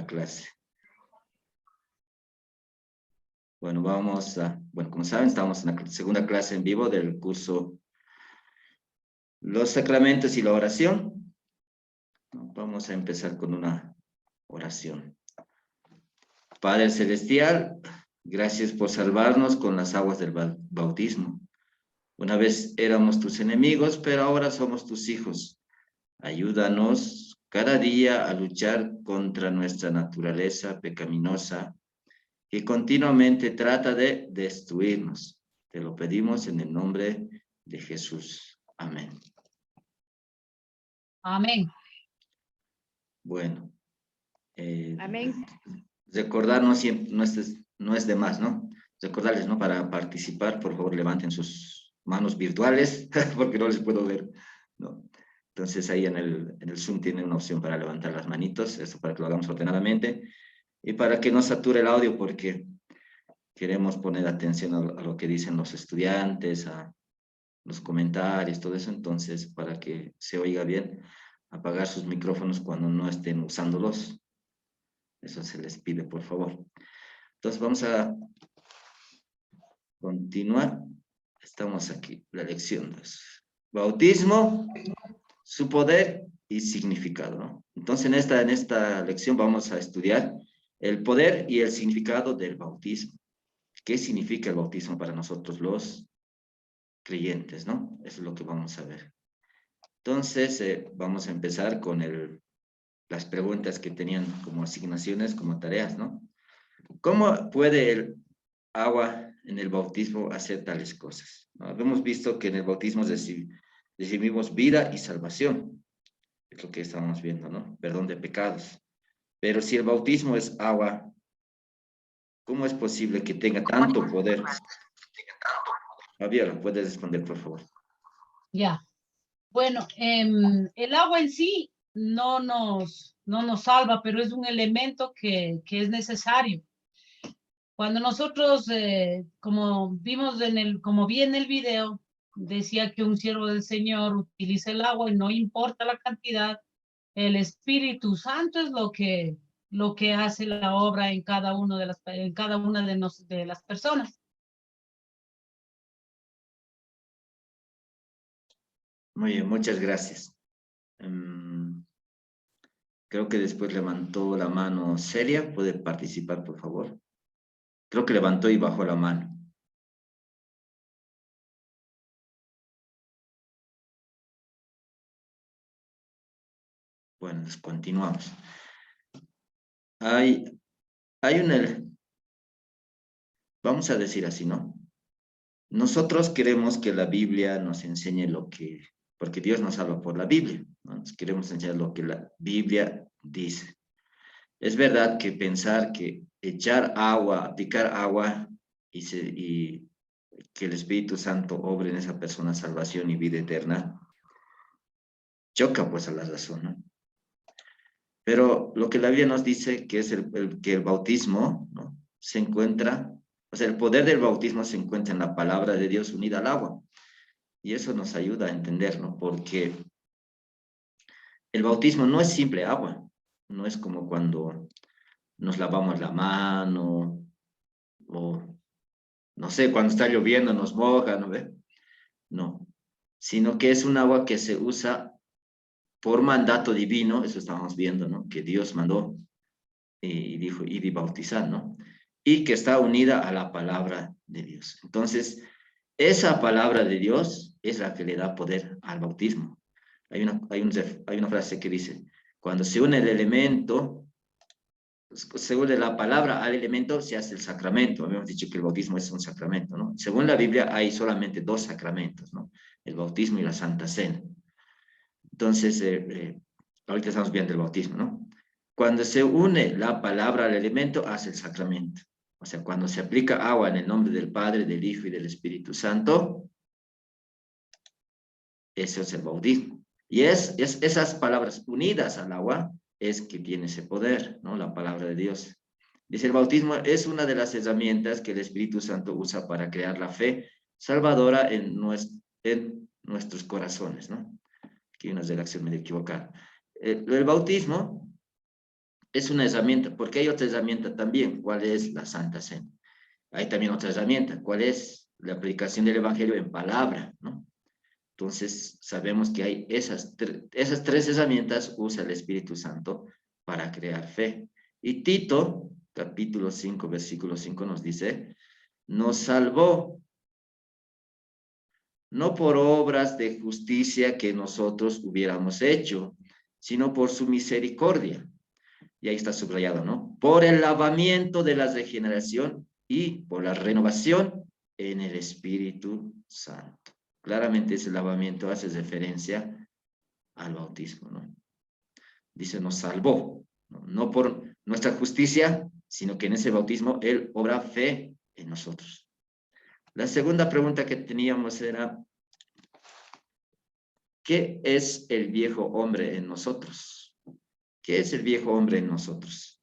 clase. Bueno, como saben, estamos en la segunda clase en vivo del curso Los Sacramentos y la Oración. Vamos a empezar con una oración. Padre Celestial, gracias por salvarnos con las aguas del bautismo. Una vez éramos tus enemigos, pero ahora somos tus hijos. Ayúdanos cada día a luchar contra nuestra naturaleza pecaminosa que continuamente trata de destruirnos. Te lo pedimos en el nombre de Jesús. Amén. Amén. Bueno. Amén. Recordarnos siempre, no es de más, ¿no? Recordarles, ¿no? Para participar, por favor, levanten sus manos virtuales, porque no les puedo ver, ¿no? Entonces ahí en el Zoom tienen una opción para levantar las manitos, eso para que lo hagamos ordenadamente, y para que no sature el audio, porque queremos poner atención a lo que dicen los estudiantes, a los comentarios, todo eso. Entonces, para que se oiga bien, apagar sus micrófonos cuando no estén usándolos. Eso se les pide, por favor. Entonces, vamos a continuar. Estamos aquí, la lección 2. Bautismo, su poder y significado, ¿no? Entonces, en esta lección vamos a estudiar el poder y el significado del bautismo. ¿Qué significa el bautismo para nosotros los creyentes, no? Eso es lo que vamos a ver. Entonces, vamos a empezar con las preguntas que tenían como asignaciones, como tareas, ¿no? ¿Cómo puede el agua en el bautismo hacer tales cosas? ¿No? Hemos visto que en el bautismo recibimos vida y salvación. Es lo que estamos viendo, ¿no? Perdón de pecados. Pero si el bautismo es agua, ¿cómo es posible que tenga tanto poder? Javier, ¿puedes responder, por favor? Ya. Bueno, el agua en sí no nos salva, pero es un elemento que es necesario. Cuando nosotros, como vimos como vi en el video, decía que un siervo del Señor utiliza el agua y no importa la cantidad, el Espíritu Santo es lo que hace la obra en cada una de las personas. Muy bien, muchas gracias. Creo que después levantó la mano Celia. ¿Puede participar, por favor? Creo que levantó y bajó la mano. Bueno, pues continuamos. Hay vamos a decir así, ¿no? Nosotros queremos que la Biblia nos enseñe porque Dios nos salva por la Biblia, ¿no? Nos queremos enseñar lo que la Biblia dice. Es verdad que pensar que echar agua, aplicar agua y que el Espíritu Santo obre en esa persona salvación y vida eterna, choca pues a la razón, ¿no? Pero lo que la Biblia nos dice que es que el bautismo, ¿no? Se encuentra, o sea, el poder del bautismo se encuentra en la palabra de Dios unida al agua. Y eso nos ayuda a entender, ¿no? Porque el bautismo no es simple agua, no es como cuando nos lavamos la mano o, no sé, cuando está lloviendo nos moja, ¿no ve? No, sino que es un agua que se usa por mandato divino, eso estábamos viendo, ¿no? Que Dios mandó y dijo, id y bautizar, ¿no? Y que está unida a la palabra de Dios. Entonces, esa palabra de Dios es la que le da poder al bautismo. Hay una frase que dice, cuando se une el elemento, se une la palabra al elemento, se hace el sacramento. Habíamos dicho que el bautismo es un sacramento, ¿no? Según la Biblia hay solamente 2 sacramentos, ¿no? El bautismo y la Santa Cena. Entonces, ahorita estamos viendo el bautismo, ¿no? Cuando se une la palabra al elemento, hace el sacramento. O sea, cuando se aplica agua en el nombre del Padre, del Hijo y del Espíritu Santo, eso es el bautismo. Y es esas palabras unidas al agua es que tiene ese poder, ¿no? La palabra de Dios. Dice, el bautismo es una de las herramientas que el Espíritu Santo usa para crear la fe salvadora en nuestros corazones, ¿no? Aquí hay una redacción medio equivocada. El bautismo es una herramienta, porque hay otra herramienta también. ¿Cuál es? La Santa Cena. Hay también otra herramienta. ¿Cuál es? La aplicación del Evangelio en palabra, ¿no? Entonces, sabemos que hay esas tres herramientas usa el Espíritu Santo para crear fe. Y Tito, capítulo 5, versículo 5 nos dice, nos salvó, no por obras de justicia que nosotros hubiéramos hecho, sino por su misericordia. Y ahí está subrayado, ¿no? Por el lavamiento de la regeneración y por la renovación en el Espíritu Santo. Claramente ese lavamiento hace referencia al bautismo, ¿no? Dice, nos salvó, ¿no? No por nuestra justicia, sino que en ese bautismo Él obra fe en nosotros. La segunda pregunta que teníamos era, ¿qué es el viejo hombre en nosotros? ¿Qué es el viejo hombre en nosotros?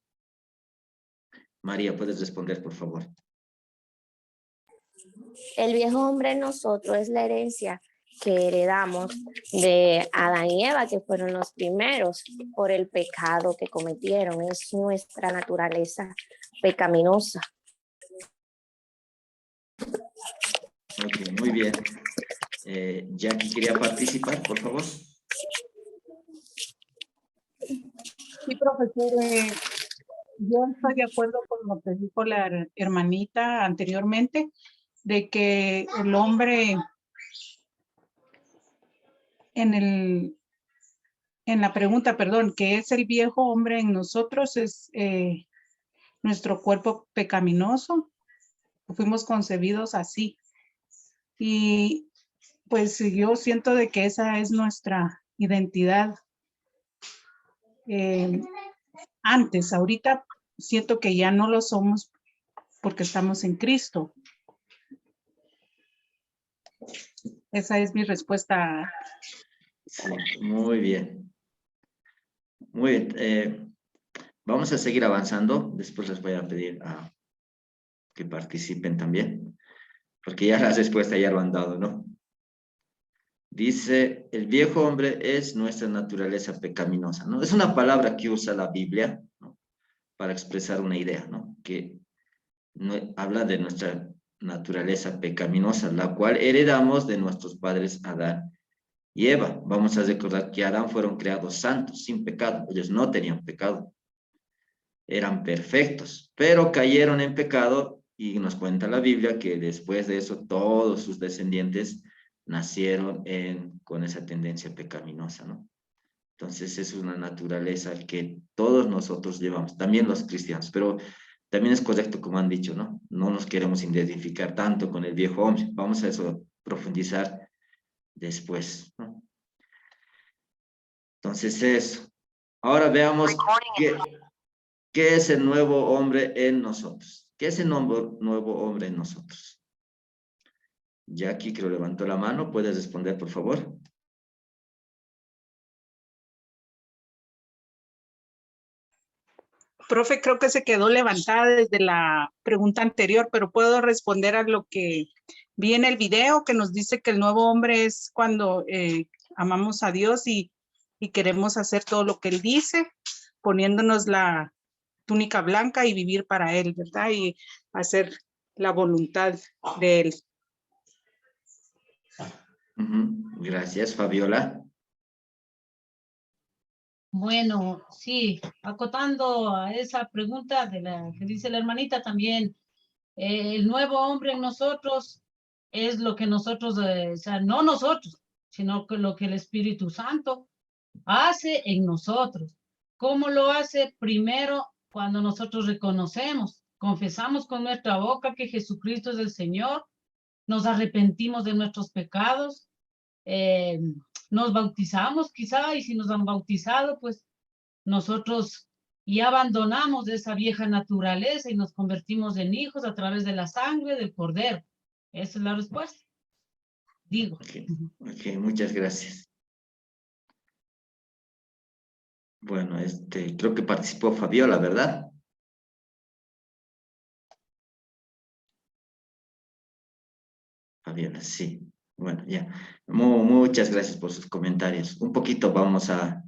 María, ¿puedes responder, por favor? El viejo hombre en nosotros es la herencia que heredamos de Adán y Eva, que fueron los primeros por el pecado que cometieron. Es nuestra naturaleza pecaminosa. Ok, muy bien. Jackie quería participar, por favor. Sí, profesor, yo estoy de acuerdo con lo que dijo la hermanita anteriormente, de que el hombre en la pregunta, perdón, que es el viejo hombre en nosotros, es nuestro cuerpo pecaminoso. Fuimos concebidos así. Y pues yo siento de que esa es nuestra identidad. Antes, ahorita siento que ya no lo somos porque estamos en Cristo. Esa es mi respuesta. Sí, muy bien. Muy bien. Vamos a seguir avanzando. Después les voy a pedir a que participen también, porque ya la respuesta ya lo han dado, ¿no? Dice, el viejo hombre es nuestra naturaleza pecaminosa, ¿no? Es una palabra que usa la Biblia, ¿no? Para expresar una idea, ¿no? Que habla de nuestra naturaleza pecaminosa, la cual heredamos de nuestros padres Adán y Eva. Vamos a recordar que Adán fueron creados santos, sin pecado. Ellos no tenían pecado. Eran perfectos, pero cayeron en pecado y nos cuenta la Biblia que después de eso todos sus descendientes nacieron con esa tendencia pecaminosa, ¿no? Entonces es una naturaleza que todos nosotros llevamos, también los cristianos, pero también es correcto como han dicho, ¿no? No nos queremos identificar tanto con el viejo hombre. Vamos a eso profundizar después, ¿no? Entonces eso. Ahora veamos qué es el nuevo hombre en nosotros. ¿Qué es el nuevo hombre en nosotros? Jackie, creo levantó la mano. ¿Puedes responder, por favor? Profe, creo que se quedó levantada desde la pregunta anterior, pero puedo responder a lo que vi en el video, que nos dice que el nuevo hombre es cuando amamos a Dios y queremos hacer todo lo que Él dice, poniéndonos la túnica blanca y vivir para Él, ¿verdad? Y hacer la voluntad de Él. Gracias, Fabiola. Bueno, sí, acotando a esa pregunta de la que dice la hermanita también, el nuevo hombre en nosotros es lo que nosotros, o sea, no nosotros, sino que lo que el Espíritu Santo hace en nosotros. ¿Cómo lo hace? Primero, cuando nosotros reconocemos, confesamos con nuestra boca que Jesucristo es el Señor, nos arrepentimos de nuestros pecados, nos bautizamos quizá, y si nos han bautizado, pues nosotros ya abandonamos esa vieja naturaleza y nos convertimos en hijos a través de la sangre del Cordero. Esa es la respuesta. Digo. Ok, muchas gracias. Bueno, creo que participó Fabiola, ¿verdad? Fabiola, sí. Bueno, ya. Muchas gracias por sus comentarios. Un poquito vamos a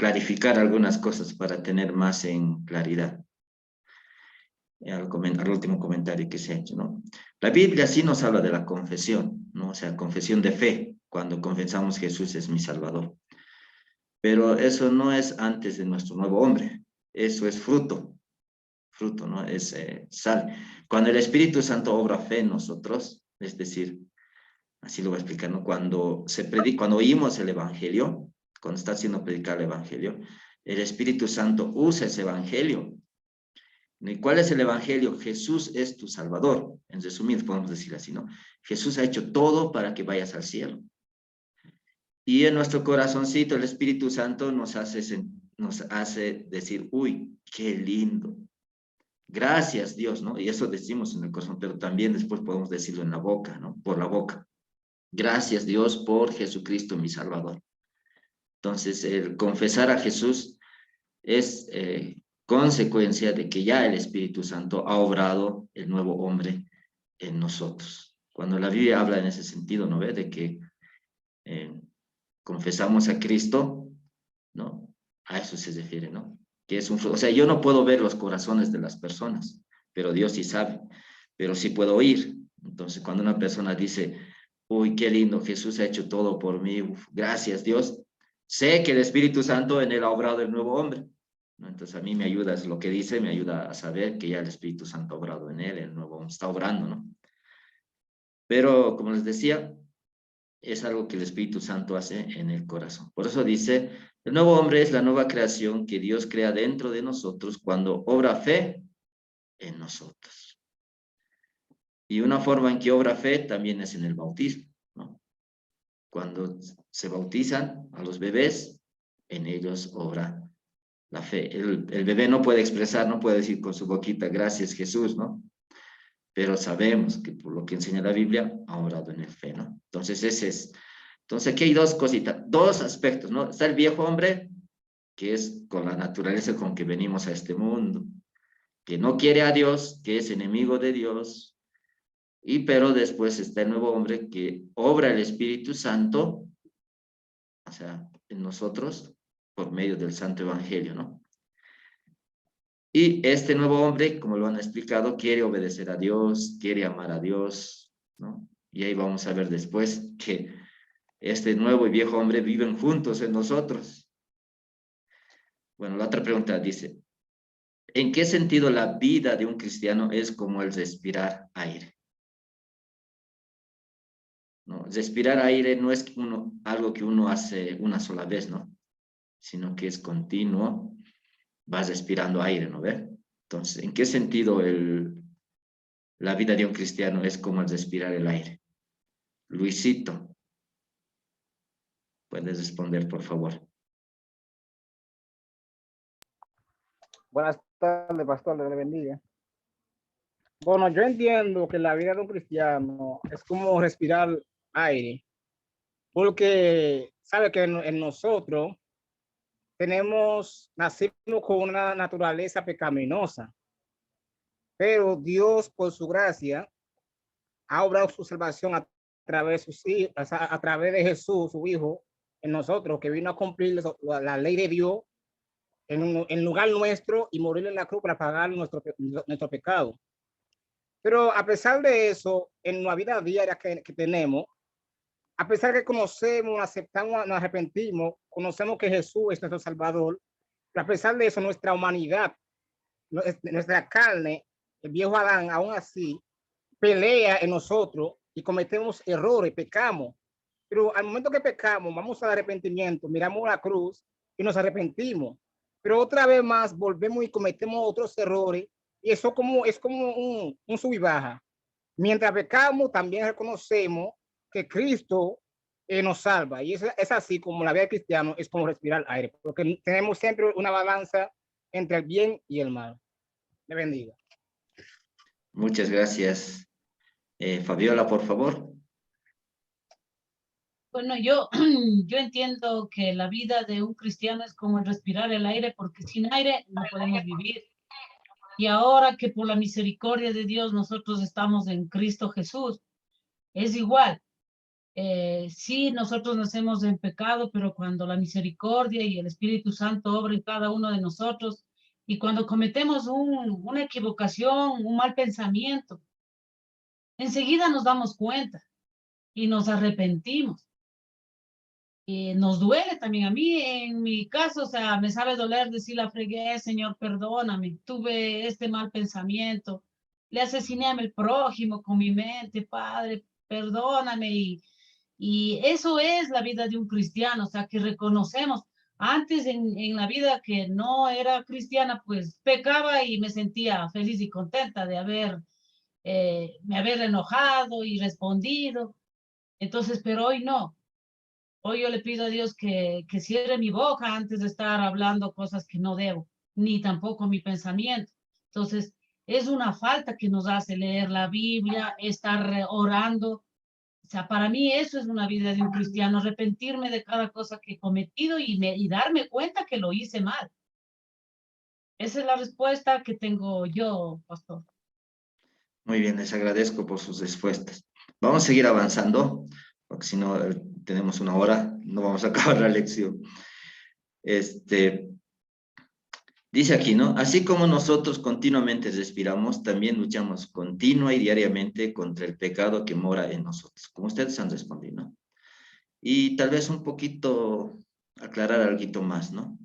clarificar algunas cosas para tener más en claridad. Al último comentario que se ha hecho, ¿no? La Biblia sí nos habla de la confesión, ¿no? O sea, confesión de fe, cuando confesamos Jesús es mi Salvador. Pero eso no es antes de nuestro nuevo hombre, eso es fruto, ¿no? Es sal. Cuando el Espíritu Santo obra fe en nosotros, es decir, así lo voy a explicar, ¿no? Cuando oímos el Evangelio, cuando está siendo predicado el Evangelio, el Espíritu Santo usa ese Evangelio. ¿Y cuál es el Evangelio? Jesús es tu Salvador. En resumidas podemos decir así, ¿no? Jesús ha hecho todo para que vayas al cielo. Y en nuestro corazoncito el Espíritu Santo nos hace decir, uy, qué lindo. Gracias, Dios, ¿no? Y eso decimos en el corazón, pero también después podemos decirlo en la boca, ¿no? Por la boca. Gracias, Dios, por Jesucristo, mi Salvador. Entonces, el confesar a Jesús es consecuencia de que ya el Espíritu Santo ha obrado el nuevo hombre en nosotros. Cuando la Biblia habla en ese sentido, ¿no ve? De que confesamos a Cristo, ¿no? A eso se refiere, ¿no? Que es o sea, yo no puedo ver los corazones de las personas, pero Dios sí sabe, pero sí puedo oír. Entonces, cuando una persona dice, uy, qué lindo, Jesús ha hecho todo por mí, uf, gracias Dios, sé que el Espíritu Santo en él ha obrado el nuevo hombre, ¿no? Entonces, a mí me ayuda, es lo que dice, me ayuda a saber que ya el Espíritu Santo ha obrado en él, el nuevo hombre está obrando, ¿no? Pero, como les decía, es algo que el Espíritu Santo hace en el corazón. Por eso dice, el nuevo hombre es la nueva creación que Dios crea dentro de nosotros cuando obra fe en nosotros. Y una forma en que obra fe también es en el bautismo, ¿no? Cuando se bautizan a los bebés, en ellos obra la fe. El bebé no puede expresar, no puede decir con su boquita, gracias Jesús, ¿no? Pero sabemos que por lo que enseña la Biblia, ha obrado en el fe, ¿no? Entonces, ese es. Entonces, aquí hay dos cositas, dos aspectos, ¿no? Está el viejo hombre, que es con la naturaleza con que venimos a este mundo, que no quiere a Dios, que es enemigo de Dios, pero después está el nuevo hombre que obra el Espíritu Santo, o sea, en nosotros, por medio del Santo Evangelio, ¿no? Y este nuevo hombre, como lo han explicado, quiere obedecer a Dios, quiere amar a Dios, ¿no? Y ahí vamos a ver después que este nuevo y viejo hombre viven juntos en nosotros. Bueno, la otra pregunta dice, ¿en qué sentido la vida de un cristiano es como el respirar aire? ¿No? Respirar aire no es algo que uno hace una sola vez, ¿no? Sino que es continuo, vas respirando aire, ¿no ve? Entonces, ¿en qué sentido la vida de un cristiano es como el respirar el aire? Luisito, puedes responder, por favor. Buenas tardes, pastor, le bendiga. Bueno, yo entiendo que la vida de un cristiano es como respirar aire, porque sabe que en nosotros nacimos con una naturaleza pecaminosa, pero Dios, por su gracia, ha obrado su salvación a través de Jesús, su Hijo, en nosotros, que vino a cumplir la ley de Dios en lugar nuestro y morir en la cruz para pagar nuestro pecado. Pero a pesar de eso, en la vida diaria que tenemos, a pesar que conocemos, aceptamos, nos arrepentimos, conocemos que Jesús es nuestro Salvador, pero a pesar de eso, nuestra humanidad, nuestra carne, el viejo Adán, aún así, pelea en nosotros y cometemos errores, pecamos. Pero al momento que pecamos, vamos al arrepentimiento, miramos la cruz y nos arrepentimos. Pero otra vez más volvemos y cometemos otros errores y eso es como un sub y baja. Mientras pecamos, también reconocemos que Cristo nos salva. Y es así como la vida de cristiano es como respirar aire, porque tenemos siempre una balanza entre el bien y el mal. Me bendiga. Muchas gracias. Fabiola, por favor. Bueno, yo entiendo que la vida de un cristiano es como el respirar el aire, porque sin aire no podemos vivir. Y ahora que por la misericordia de Dios nosotros estamos en Cristo Jesús, es igual. Sí, nosotros nacemos en pecado, pero cuando la misericordia y el Espíritu Santo obra en cada uno de nosotros, y cuando cometemos una equivocación, un mal pensamiento, enseguida nos damos cuenta y nos arrepentimos. Nos duele también. A mí, en mi caso, o sea, me sabe doler decir la fregué, Señor, perdóname, tuve este mal pensamiento, le asesiné a mi prójimo con mi mente, Padre, perdóname. Y eso es la vida de un cristiano, o sea, que reconocemos. Antes en la vida que no era cristiana, pues pecaba y me sentía feliz y contenta de me haber enojado y respondido. Entonces, pero hoy no. Hoy yo le pido a Dios que cierre mi boca antes de estar hablando cosas que no debo, ni tampoco mi pensamiento. Entonces, es una falta que nos hace leer la Biblia, estar orando. O sea, para mí eso es una vida de un cristiano, arrepentirme de cada cosa que he cometido y darme cuenta que lo hice mal. Esa es la respuesta que tengo yo, pastor. Muy bien, les agradezco por sus respuestas. Vamos a seguir avanzando, porque si no tenemos una hora, no vamos a acabar la lección. Dice aquí, ¿no? Así como nosotros continuamente respiramos, también luchamos continua y diariamente contra el pecado que mora en nosotros, como ustedes han respondido, ¿no? Y tal vez un poquito aclarar algo más, ¿no?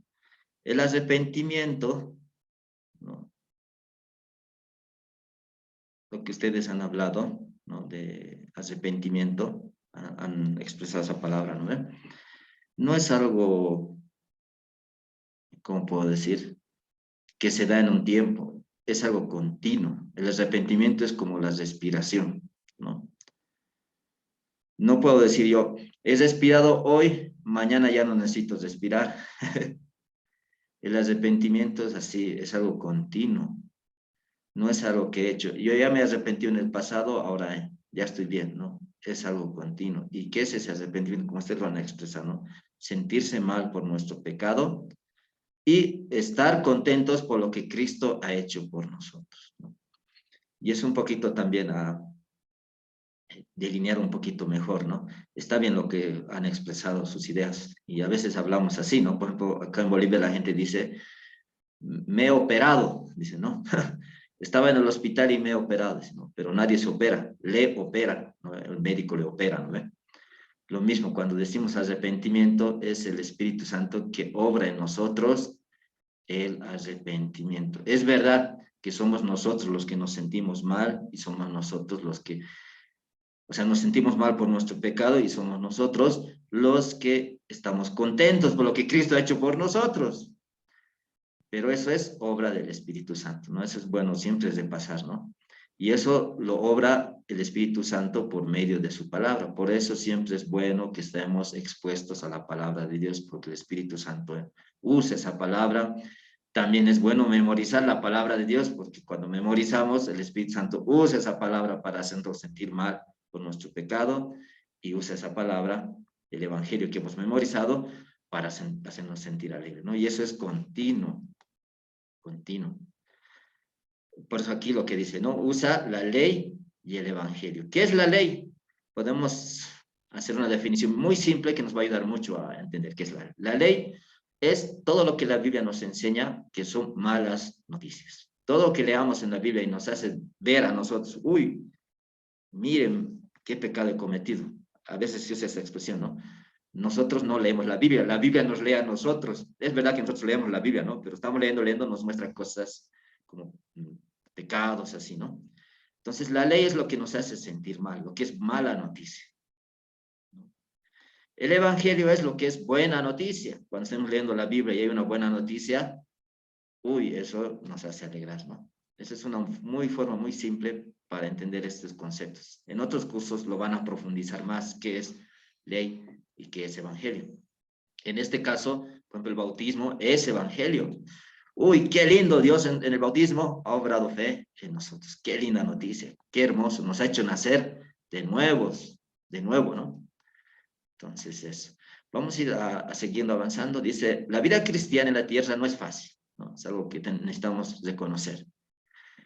El arrepentimiento, ¿no? Lo que ustedes han hablado, ¿no? De arrepentimiento, han expresado esa palabra, ¿no? No es algo, ¿cómo puedo decir? Que se da en un tiempo, es algo continuo. El arrepentimiento es como la respiración, ¿no? No puedo decir yo, he respirado hoy, mañana ya no necesito respirar. El arrepentimiento es así, es algo continuo. No es algo que he hecho. Yo ya me arrepentí en el pasado, ahora ya estoy bien, ¿no? Es algo continuo. ¿Y qué es ese arrepentimiento? Como ustedes lo han expresado, ¿no? Sentirse mal por nuestro pecado y estar contentos por lo que Cristo ha hecho por nosotros, ¿no? Y es un poquito también a delinear un poquito mejor, ¿no? Está bien lo que han expresado sus ideas y a veces hablamos así, ¿no? Por ejemplo, acá en Bolivia la gente dice, me he operado, dice, ¿no? Estaba en el hospital y me he operado, dice, ¿no? Pero nadie se opera, le opera, ¿no? El médico le opera, ¿no? Lo mismo, cuando decimos arrepentimiento, es el Espíritu Santo que obra en nosotros el arrepentimiento. Es verdad que somos nosotros los que nos sentimos mal y somos nosotros los que, o sea, nos sentimos mal por nuestro pecado y somos nosotros los que estamos contentos por lo que Cristo ha hecho por nosotros. Pero eso es obra del Espíritu Santo, ¿no? Eso es bueno siempre repasar, ¿no? Y eso lo obra el Espíritu Santo por medio de su palabra. Por eso siempre es bueno que estemos expuestos a la palabra de Dios, porque el Espíritu Santo usa esa palabra. También es bueno memorizar la palabra de Dios, porque cuando memorizamos, el Espíritu Santo usa esa palabra para hacernos sentir mal por nuestro pecado y usa esa palabra, el Evangelio que hemos memorizado, para hacernos sentir alegres, ¿no? Y eso es continuo. Por eso aquí lo que dice, ¿no? Usa la ley y el Evangelio. ¿Qué es la ley? Podemos hacer una definición muy simple que nos va a ayudar mucho a entender qué es la ley. Es todo lo que la Biblia nos enseña que son malas noticias. Todo lo que leamos en la Biblia y nos hace ver a nosotros, uy, miren qué pecado he cometido. A veces se usa esa expresión, ¿no? Nosotros no leemos la Biblia nos lee a nosotros. Es verdad que nosotros leemos la Biblia, ¿no? Pero estamos leyendo, nos muestra cosas como pecados, así, ¿no? Entonces, la ley es lo que nos hace sentir mal, lo que es mala noticia, ¿no? El Evangelio es lo que es buena noticia. Cuando estamos leyendo la Biblia y hay una buena noticia, uy, eso nos hace alegrar, ¿no? Esa es una forma muy simple para entender estos conceptos. En otros cursos lo van a profundizar más, qué es ley y qué es evangelio. En este caso, por ejemplo, el bautismo es evangelio. Uy, qué lindo, Dios en el bautismo ha obrado fe en nosotros. Qué linda noticia, qué hermoso, nos ha hecho nacer de nuevo, ¿no? Entonces eso. Vamos a ir siguiendo avanzando. Dice, la vida cristiana en la tierra no es fácil, ¿no? Es algo que necesitamos reconocer.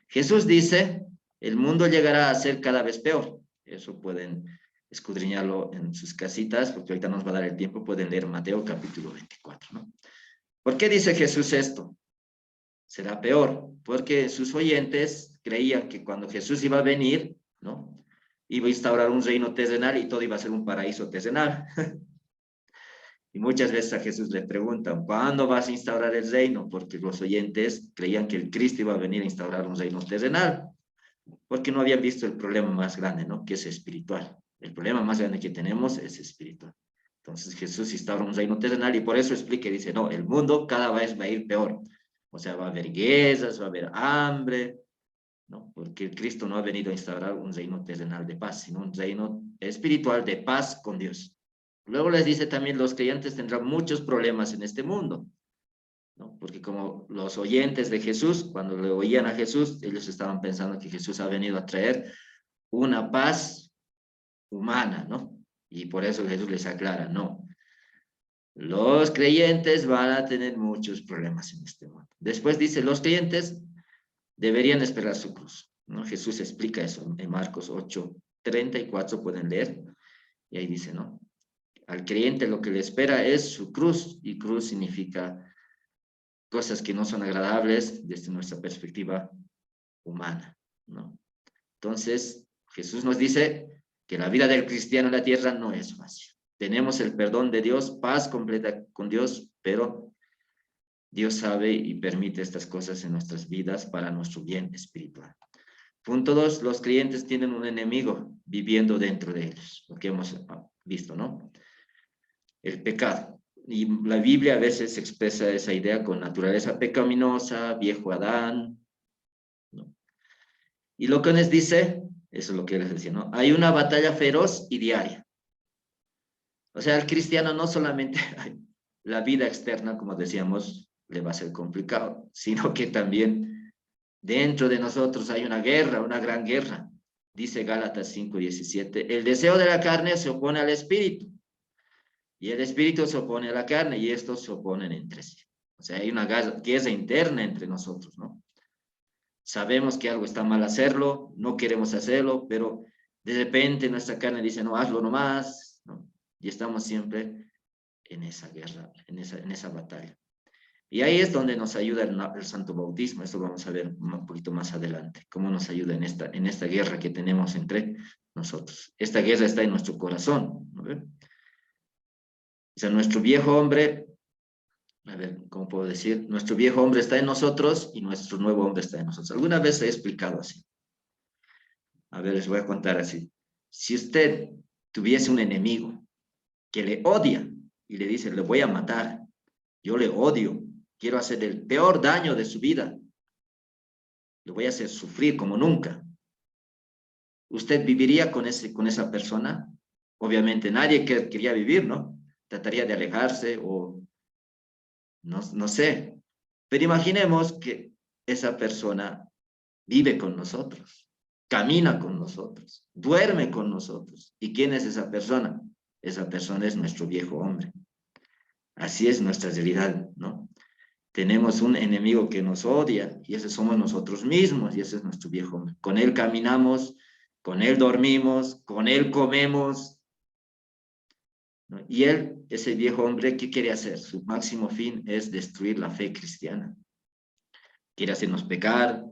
Jesús dice, el mundo llegará a ser cada vez peor. Eso pueden escudriñarlo en sus casitas, porque ahorita nos va a dar el tiempo, pueden leer Mateo capítulo 24, ¿no? ¿Por qué dice Jesús esto? Será peor, porque sus oyentes creían que cuando Jesús iba a venir, ¿no? Iba a instaurar un reino terrenal y todo iba a ser un paraíso terrenal. Y muchas veces a Jesús le preguntan, ¿cuándo vas a instaurar el reino? Porque los oyentes creían que el Cristo iba a venir a instaurar un reino terrenal, porque no habían visto el problema más grande, ¿no? Que es espiritual. El problema más grande que tenemos es espiritual. Entonces Jesús instaura un reino terrenal y por eso explica y dice, no, el mundo cada vez va a ir peor. O sea, va a haber guerras, va a haber hambre, ¿no? Porque el Cristo no ha venido a instaurar un reino terrenal de paz, sino un reino espiritual de paz con Dios. Luego les dice también, los creyentes tendrán muchos problemas en este mundo, ¿no? Porque como los oyentes de Jesús, cuando le oían a Jesús, ellos estaban pensando que Jesús ha venido a traer una paz humana, ¿no? Y por eso Jesús les aclara, no. Los creyentes van a tener muchos problemas en este mundo. Después dice, los creyentes deberían esperar su cruz, ¿no? Jesús explica eso en Marcos 8:34, pueden leer, y ahí dice, ¿no? Al creyente lo que le espera es su cruz, y cruz significa cosas que no son agradables desde nuestra perspectiva humana, ¿no? Entonces, Jesús nos dice que la vida del cristiano en la tierra no es fácil. Tenemos el perdón de Dios, paz completa con Dios, pero Dios sabe y permite estas cosas en nuestras vidas para nuestro bien espiritual. Punto 2, los creyentes tienen un enemigo viviendo dentro de ellos, lo que hemos visto, ¿no? El pecado. Y la Biblia a veces expresa esa idea con naturaleza pecaminosa, viejo Adán, ¿no? Y lo que les dice, eso es lo que les decía, ¿no? Hay una batalla feroz y diaria. O sea, el cristiano no solamente la vida externa, como decíamos, le va a ser complicado, sino que también dentro de nosotros hay una guerra, una gran guerra. Dice Gálatas 5:17, el deseo de la carne se opone al espíritu, y el espíritu se opone a la carne, y estos se oponen entre sí. O sea, hay una guerra interna entre nosotros, ¿no? Sabemos que algo está mal hacerlo, no queremos hacerlo, pero de repente nuestra carne dice, no, hazlo nomás, ¿no? Y estamos siempre en esa guerra, en esa batalla. Y ahí es donde nos ayuda el santo bautismo. Esto vamos a ver un poquito más adelante, cómo nos ayuda en esta guerra que tenemos entre nosotros. Esta guerra está en nuestro corazón, ¿no? O sea, nuestro viejo hombre, a ver, ¿cómo puedo decir? Nuestro viejo hombre está en nosotros y nuestro nuevo hombre está en nosotros. Alguna vez he explicado así. A ver, les voy a contar así. Si usted tuviese un enemigo que le odia y le dice, le voy a matar, yo le odio, quiero hacer el peor daño de su vida, le voy a hacer sufrir como nunca, ¿usted viviría con esa persona? Obviamente nadie quería vivir, ¿no? Trataría de alejarse o no sé. Pero imaginemos que esa persona vive con nosotros, camina con nosotros, duerme con nosotros. ¿Y quién es esa persona? Esa persona es nuestro viejo hombre. Así es nuestra realidad, ¿no? Tenemos un enemigo que nos odia y ese somos nosotros mismos y ese es nuestro viejo hombre. Con él caminamos, con él dormimos, con él comemos, ¿no? Y él, ese viejo hombre, ¿qué quiere hacer? Su máximo fin es destruir la fe cristiana. Quiere hacernos pecar,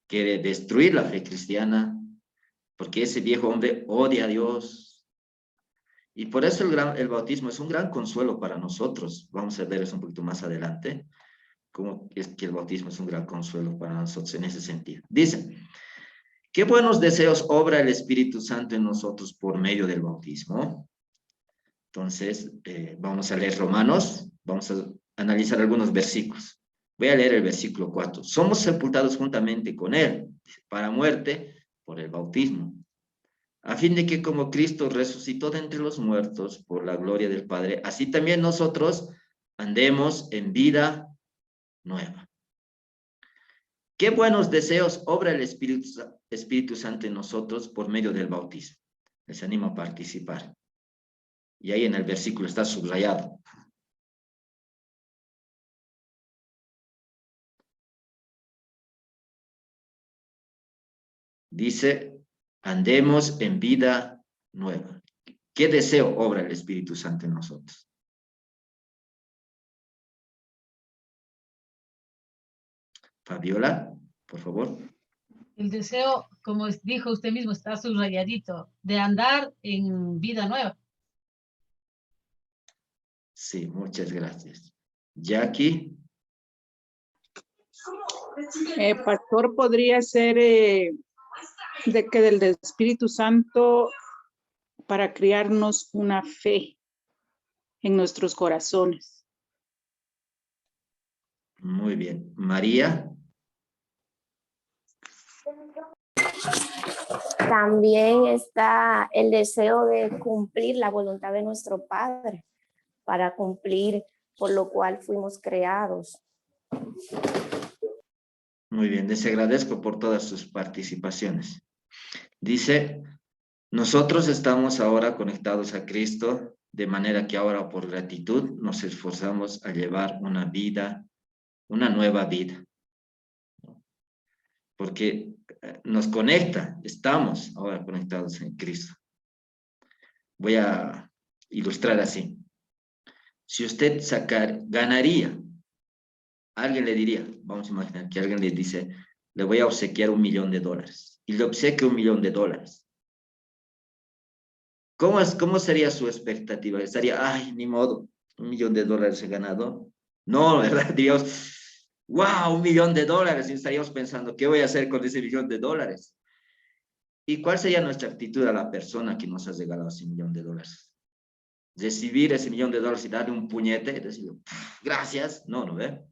quiere destruir la fe cristiana, porque ese viejo hombre odia a Dios. Y por eso el bautismo es un gran consuelo para nosotros. Vamos a ver eso un poquito más adelante, cómo es que el bautismo es un gran consuelo para nosotros en ese sentido. Dice, ¿qué buenos deseos obra el Espíritu Santo en nosotros por medio del bautismo? Entonces, vamos a leer Romanos, vamos a analizar algunos versículos. Voy a leer el versículo 4. Somos sepultados juntamente con Él para muerte por el bautismo, a fin de que como Cristo resucitó de entre los muertos por la gloria del Padre, así también nosotros andemos en vida nueva. ¿Qué buenos deseos obra el Espíritu Santo en nosotros por medio del bautismo? Les animo a participar. Y ahí en el versículo está subrayado. Dice, andemos en vida nueva. ¿Qué deseo obra el Espíritu Santo en nosotros? Fabiola, por favor. El deseo, como dijo usted mismo, está subrayadito, de andar en vida nueva. Sí, muchas gracias. Jackie. Pastor, podría ser de que del Espíritu Santo para criarnos una fe en nuestros corazones. Muy bien. María. También está el deseo de cumplir la voluntad de nuestro Padre, para cumplir por lo cual fuimos creados. Muy bien, les agradezco por todas sus participaciones. Dice, nosotros estamos ahora conectados a Cristo, de manera que ahora por gratitud nos esforzamos a llevar una vida, una nueva vida. Porque nos conecta, estamos ahora conectados en Cristo. Voy a ilustrar así. Si usted ganaría, alguien le diría, vamos a imaginar que alguien le dice, le voy a obsequiar $1.000.000 y le obsequia $1.000.000. ¿Cómo sería su expectativa? Estaría, ay, ni modo, $1.000.000 he ganado. No, ¿verdad? Dios, wow, $1.000.000. Y estaríamos pensando, ¿qué voy a hacer con ese $1.000.000? ¿Y cuál sería nuestra actitud a la persona que nos ha regalado ese $1.000.000? Recibir ese $1.000.000 y darle un puñete y decir, gracias. No, ¿no ve?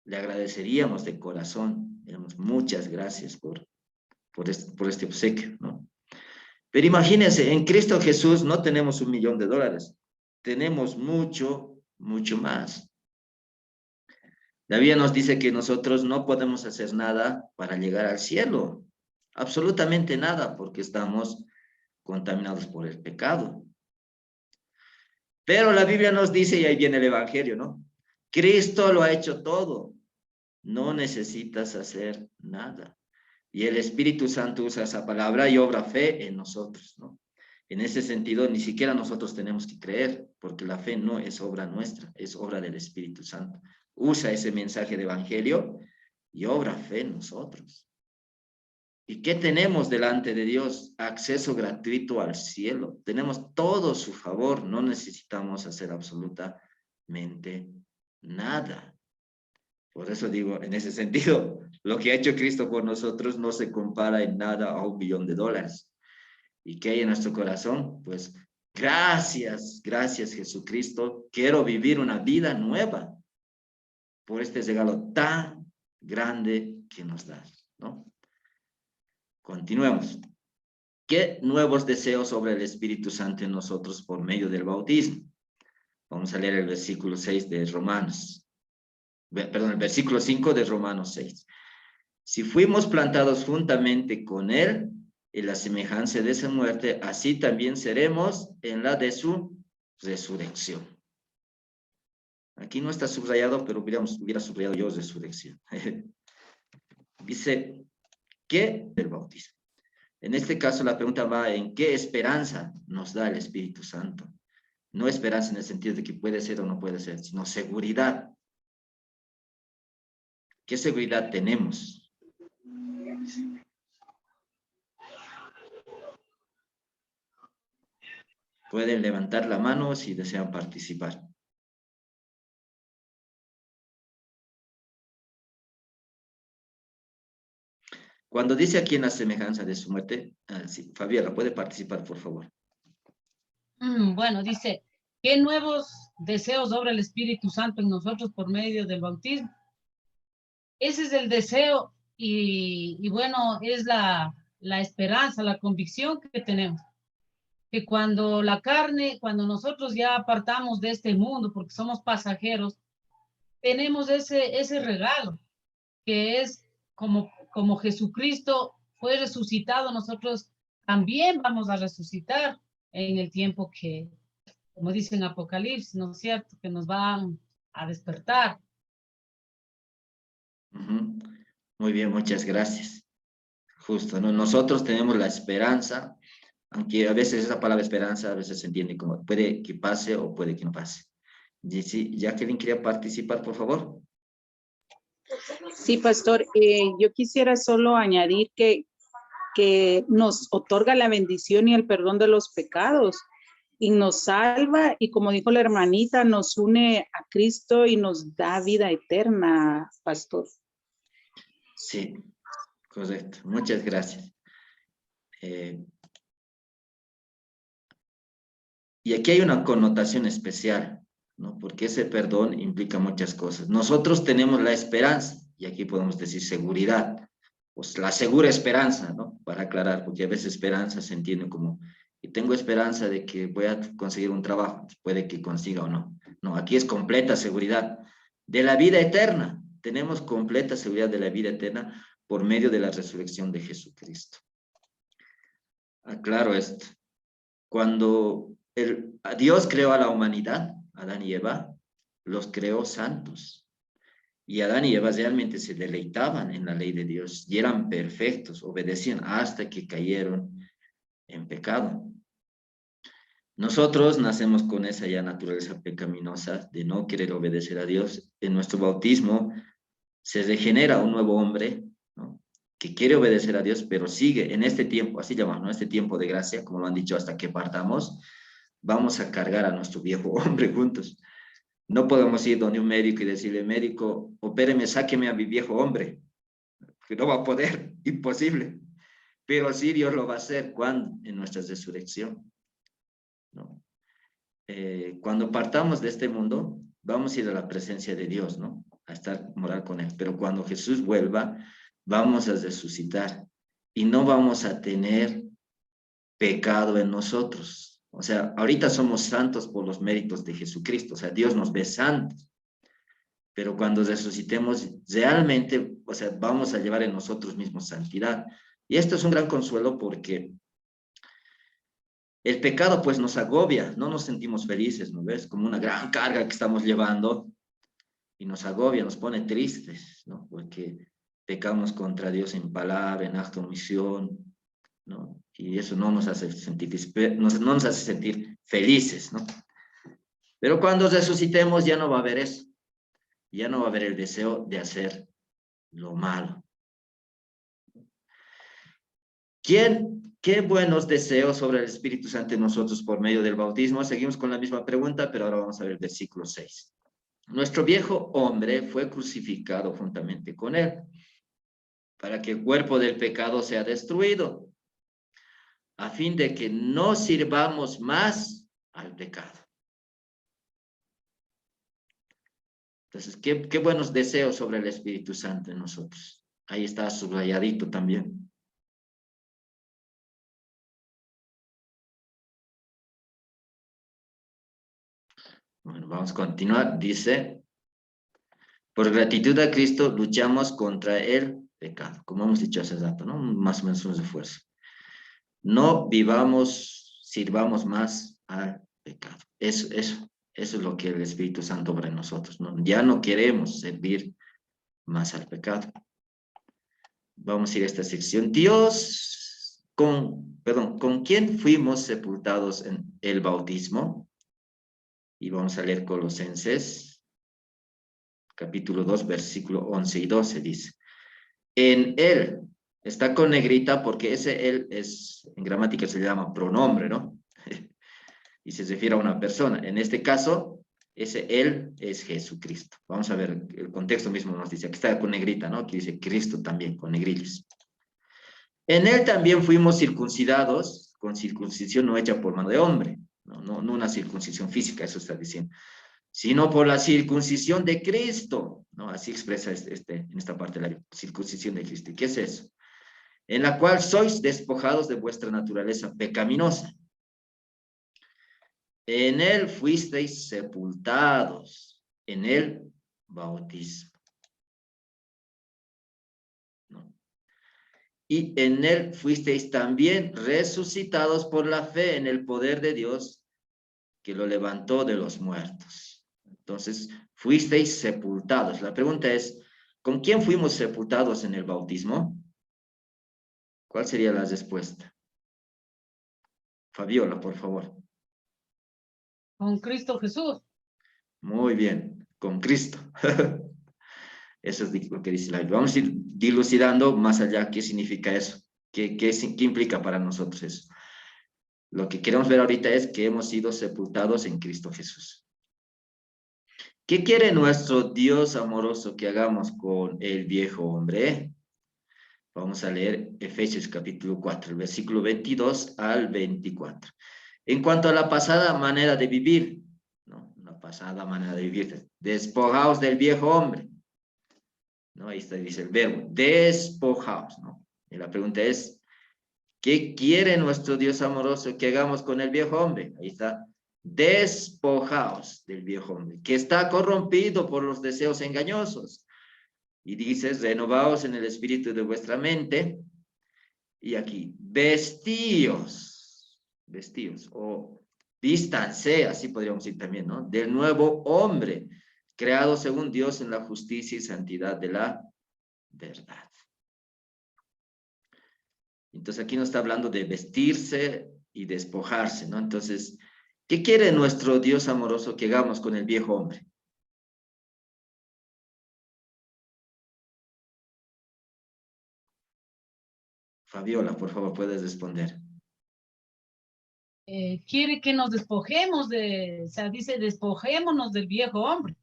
Le agradeceríamos de corazón. Digamos, muchas gracias por este obsequio, ¿no? Pero imagínense, en Cristo Jesús no tenemos $1.000.000. Tenemos mucho, mucho más. La Biblia nos dice que nosotros no podemos hacer nada para llegar al cielo. Absolutamente nada, porque estamos contaminados por el pecado. Pero la Biblia nos dice, y ahí viene el Evangelio, ¿no? Cristo lo ha hecho todo. No necesitas hacer nada. Y el Espíritu Santo usa esa palabra y obra fe en nosotros, ¿no? En ese sentido, ni siquiera nosotros tenemos que creer, porque la fe no es obra nuestra, es obra del Espíritu Santo. Usa ese mensaje de Evangelio y obra fe en nosotros. ¿Y qué tenemos delante de Dios? Acceso gratuito al cielo. Tenemos todo su favor, no necesitamos hacer absolutamente nada. Por eso digo, en ese sentido, lo que ha hecho Cristo por nosotros no se compara en nada a $1.000.000. ¿Y qué hay en nuestro corazón? Pues gracias, gracias Jesucristo. Quiero vivir una vida nueva por este regalo tan grande que nos das, ¿no? Continuemos. ¿Qué nuevos deseos sobre el Espíritu Santo en nosotros por medio del bautismo? Vamos a leer el versículo 6 de Romanos. Perdón, el versículo 5 de Romanos 6. Si fuimos plantados juntamente con Él en la semejanza de esa muerte, así también seremos en la de su resurrección. Aquí no está subrayado, pero hubiera subrayado yo resurrección. Dice, ¿qué del bautismo? En este caso la pregunta va en qué esperanza nos da el Espíritu Santo. No esperanza en el sentido de que puede ser o no puede ser, sino seguridad. ¿Qué seguridad tenemos? Pueden levantar la mano si desean participar. Cuando dice aquí en la semejanza de su muerte, sí, Fabiola, puede participar, por favor. Bueno, dice, ¿qué nuevos deseos obra el Espíritu Santo en nosotros por medio del bautismo? Ese es el deseo y bueno, es la esperanza, la convicción que tenemos. Que cuando la carne, cuando nosotros ya apartamos de este mundo, porque somos pasajeros, tenemos ese regalo, que es como Jesucristo fue resucitado, nosotros también vamos a resucitar en el tiempo que, como dice en Apocalipsis, ¿no es cierto? Que nos van a despertar. Muy bien, muchas gracias. Justo, ¿no? Nosotros tenemos la esperanza Aunque a veces esa palabra esperanza a veces se entiende como puede que pase o puede que no pase. Jacqueline quería participar, por favor. Sí, pastor, yo quisiera solo añadir que nos otorga la bendición y el perdón de los pecados y nos salva y, como dijo la hermanita, nos une a Cristo y nos da vida eterna, pastor. Sí, correcto. Muchas gracias. Y aquí hay una connotación especial, ¿no? Porque ese perdón implica muchas cosas. Nosotros tenemos la esperanza, y aquí podemos decir seguridad, pues la segura esperanza, ¿no? Para aclarar, porque a veces esperanza se entiende como, y tengo esperanza de que voy a conseguir un trabajo, puede que consiga o no. No, aquí es completa seguridad de la vida eterna. Tenemos completa seguridad de la vida eterna por medio de la resurrección de Jesucristo. Aclaro esto. Cuando Dios creó a la humanidad, Adán y Eva, los creó santos. Y Adán y Eva realmente se deleitaban en la ley de Dios y eran perfectos, obedecían hasta que cayeron en pecado. Nosotros nacemos con esa ya naturaleza pecaminosa de no querer obedecer a Dios. En nuestro bautismo se regenera un nuevo hombre, ¿no? Que quiere obedecer a Dios, pero sigue en este tiempo, así llamamos, ¿no? Este tiempo de gracia, como lo han dicho, hasta que partamos, vamos a cargar a nuestro viejo hombre juntos. No podemos ir donde un médico y decirle, médico, opéreme, sáqueme a mi viejo hombre, que no va a poder, imposible. Pero sí Dios lo va a hacer, ¿cuándo? En nuestra resurrección, ¿no? Cuando partamos de este mundo, vamos a ir a la presencia de Dios, ¿no? A estar, morar con Él. Pero cuando Jesús vuelva, vamos a resucitar y no vamos a tener pecado en nosotros. O sea, ahorita somos santos por los méritos de Jesucristo. O sea, Dios nos ve santos. Pero cuando resucitemos, realmente, o sea, vamos a llevar en nosotros mismos santidad. Y esto es un gran consuelo porque el pecado pues nos agobia, no nos sentimos felices, ¿no ves? Como una gran carga que estamos llevando y nos agobia, nos pone tristes, ¿no? Porque pecamos contra Dios en palabra, en acto, omisión, ¿no? Y eso no nos hace sentir, no nos hace sentir felices, ¿no? Pero cuando resucitemos ya no va a haber eso, ya no va a haber el deseo de hacer lo malo. ¿Qué buenos deseos sobre el Espíritu Santo en nosotros por medio del bautismo? Seguimos con la misma pregunta, pero ahora vamos a ver el versículo 6. Nuestro viejo hombre fue crucificado juntamente con él, para que el cuerpo del pecado sea destruido, a fin de que no sirvamos más al pecado. Entonces, ¿qué buenos deseos sobre el Espíritu Santo en nosotros? Ahí está subrayadito también. Bueno, vamos a continuar. Dice, por gratitud a Cristo luchamos contra el pecado, como hemos dicho hace rato, ¿no? Más o menos un esfuerzo. No sirvamos más al pecado. Eso es lo que el Espíritu Santo obra en nosotros, ¿no? Ya no queremos servir más al pecado. Vamos a ir a esta sección. ¿Con quién fuimos sepultados en el bautismo? Y vamos a leer Colosenses, capítulo 2, versículo 11 y 12, dice. En él, está con negrita porque ese él es, en gramática se llama pronombre, ¿no? Y se refiere a una persona. En este caso, ese él es Jesucristo. Vamos a ver, el contexto mismo nos dice, aquí está con negrita, ¿no? Aquí dice Cristo también, con negrillos. En él también fuimos circuncidados, con circuncisión no hecha por mano de hombre, no una circuncisión física, eso está diciendo, sino por la circuncisión de Cristo, ¿no? Así expresa en esta parte de la circuncisión de Cristo. ¿Y qué es eso? En la cual sois despojados de vuestra naturaleza pecaminosa. En él fuisteis sepultados, en el bautismo. ¿No? Y en él fuisteis también resucitados por la fe en el poder de Dios que lo levantó de los muertos. Entonces, fuisteis sepultados. La pregunta es, ¿con quién fuimos sepultados en el bautismo? ¿Cuál sería la respuesta? Fabiola, por favor. Con Cristo Jesús. Muy bien, con Cristo. Eso es lo que dice la Biblia. Vamos a ir dilucidando más allá qué significa eso, qué implica para nosotros eso. Lo que queremos ver ahorita es que hemos sido sepultados en Cristo Jesús. ¿Qué quiere nuestro Dios amoroso que hagamos con el viejo hombre? Vamos a leer Efesios capítulo 4, el versículo 22 al 24. En cuanto a la pasada manera de vivir, ¿no? La pasada manera de vivir, despojaos del viejo hombre. ¿No? Ahí está, dice el verbo, despojaos, ¿no? Y la pregunta es, ¿qué quiere nuestro Dios amoroso que hagamos con el viejo hombre? Ahí está, despojaos del viejo hombre, que está corrompido por los deseos engañosos. Y dices, renovaos en el espíritu de vuestra mente. Y aquí, vestíos, o vístanse, así podríamos decir también, ¿no? Del nuevo hombre, creado según Dios en la justicia y santidad de la verdad. Entonces aquí nos está hablando de vestirse y despojarse, ¿no? Entonces, ¿qué quiere nuestro Dios amoroso que hagamos con el viejo hombre? Fabiola, por favor, puedes responder. Quiere que nos despojemos o sea, dice, despojémonos del viejo hombre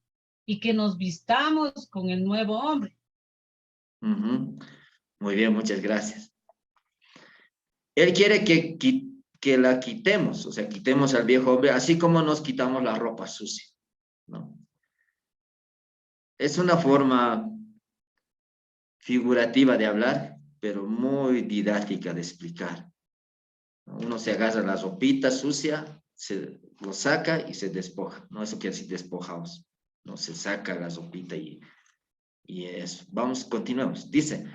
y que nos vistamos con el nuevo hombre. Muy bien, muchas gracias. Él quiere que la quitemos, o sea, quitemos al viejo hombre, así como nos quitamos la ropa sucia, ¿no? Es una forma figurativa de hablar, pero muy didáctica de explicar. Uno se agarra la ropita sucia, se lo saca y se despoja, ¿no? Eso quiere decir despojaos, ¿no? Se saca la ropita y eso. Vamos, continuemos. Dice,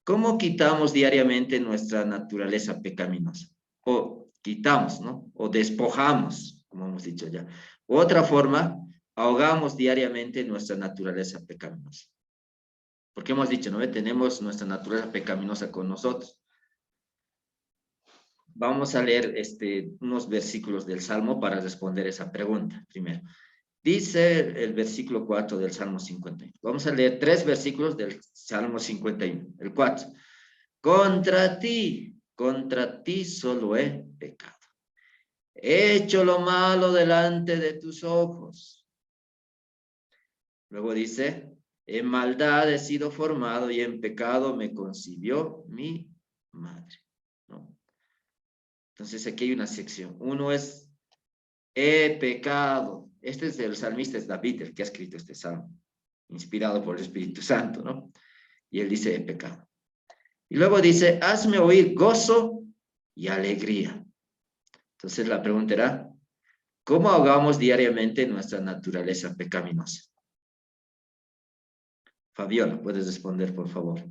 ¿cómo quitamos diariamente nuestra naturaleza pecaminosa? O quitamos, ¿no? O despojamos, como hemos dicho ya. Otra forma, ahogamos diariamente nuestra naturaleza pecaminosa. Porque hemos dicho, ¿no? Tenemos nuestra naturaleza pecaminosa con nosotros. Vamos a leer unos versículos del Salmo para responder esa pregunta primero. Dice el versículo 4 del Salmo 51. Vamos a leer 3 versículos del Salmo 51. El 4. Contra ti solo he pecado. He hecho lo malo delante de tus ojos. Luego dice, en maldad he sido formado y en pecado me concibió mi madre. ¿No? Entonces aquí hay una sección. Uno es, he pecado. Este es el salmista, es David, el que ha escrito este salmo, inspirado por el Espíritu Santo, ¿no? Y él dice, he pecado. Y luego dice, hazme oír gozo y alegría. Entonces la pregunta era, ¿cómo ahogamos diariamente nuestra naturaleza pecaminosa? Fabiola, puedes responder, por favor.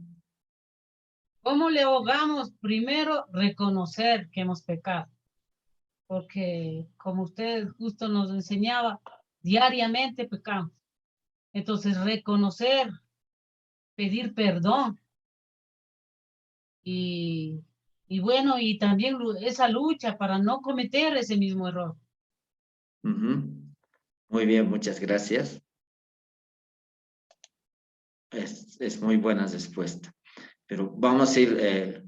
¿Cómo le ahogamos? Primero, reconocer que hemos pecado. Porque, como usted justo nos enseñaba, diariamente pecamos. Entonces, reconocer, pedir perdón. Y bueno, y también esa lucha para no cometer ese mismo error. Muy bien, muchas gracias. Es muy buena respuesta. Pero vamos a ir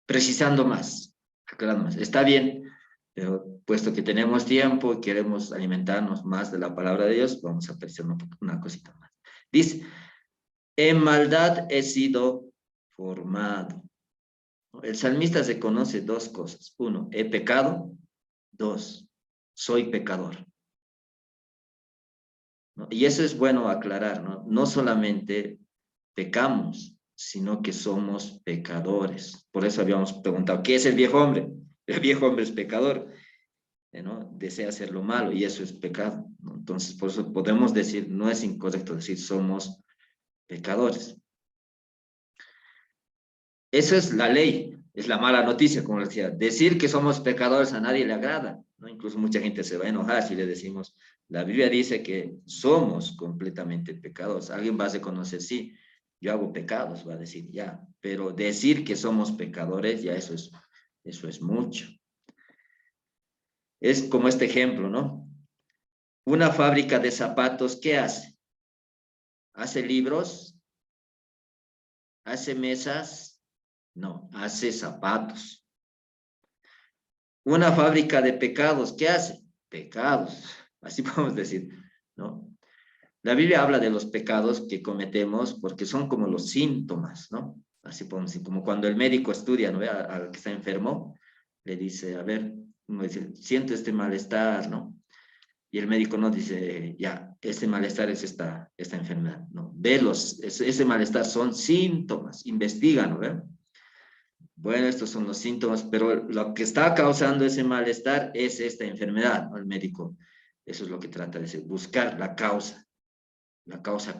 precisando más, aclarando más. Está bien, pero puesto que tenemos tiempo y queremos alimentarnos más de la palabra de Dios, vamos a precisar una cosita más. Dice, en maldad he sido formado. El salmista reconoce 2 cosas. 1, he pecado. 2, soy pecador. ¿No? Y eso es bueno aclarar, ¿no? No solamente pecamos, sino que somos pecadores. Por eso habíamos preguntado, ¿qué es el viejo hombre? El viejo hombre es pecador, ¿no? Desea hacer lo malo y eso es pecado, ¿no? Entonces, por eso podemos decir, no es incorrecto decir somos pecadores. Eso es la ley, es la mala noticia, como decía. Decir que somos pecadores a nadie le agrada, ¿no? Incluso mucha gente se va a enojar si le decimos, la Biblia dice que somos completamente pecadores. Alguien va a reconocer, sí, yo hago pecados, va a decir, ya. Pero decir que somos pecadores, ya eso es Eso es mucho. Es como este ejemplo, ¿no? Una fábrica de zapatos, ¿qué hace? ¿Hace libros? ¿Hace mesas? No, hace zapatos. Una fábrica de pecados, ¿qué hace? Pecados, así podemos decir, ¿no? La Biblia habla de los pecados que cometemos porque son como los síntomas, ¿no? Así podemos decir, como cuando el médico estudia, ¿no? Al que está enfermo, le dice, a ver, uno dice, siento este malestar, ¿no? Y el médico no dice, ya, este malestar es esta enfermedad, ¿no? Velos, ese malestar son síntomas, investigan, ¿no? ¿Ve? Bueno, estos son los síntomas, pero lo que está causando ese malestar es esta enfermedad, ¿no? El médico, eso es lo que trata de hacer, buscar la causa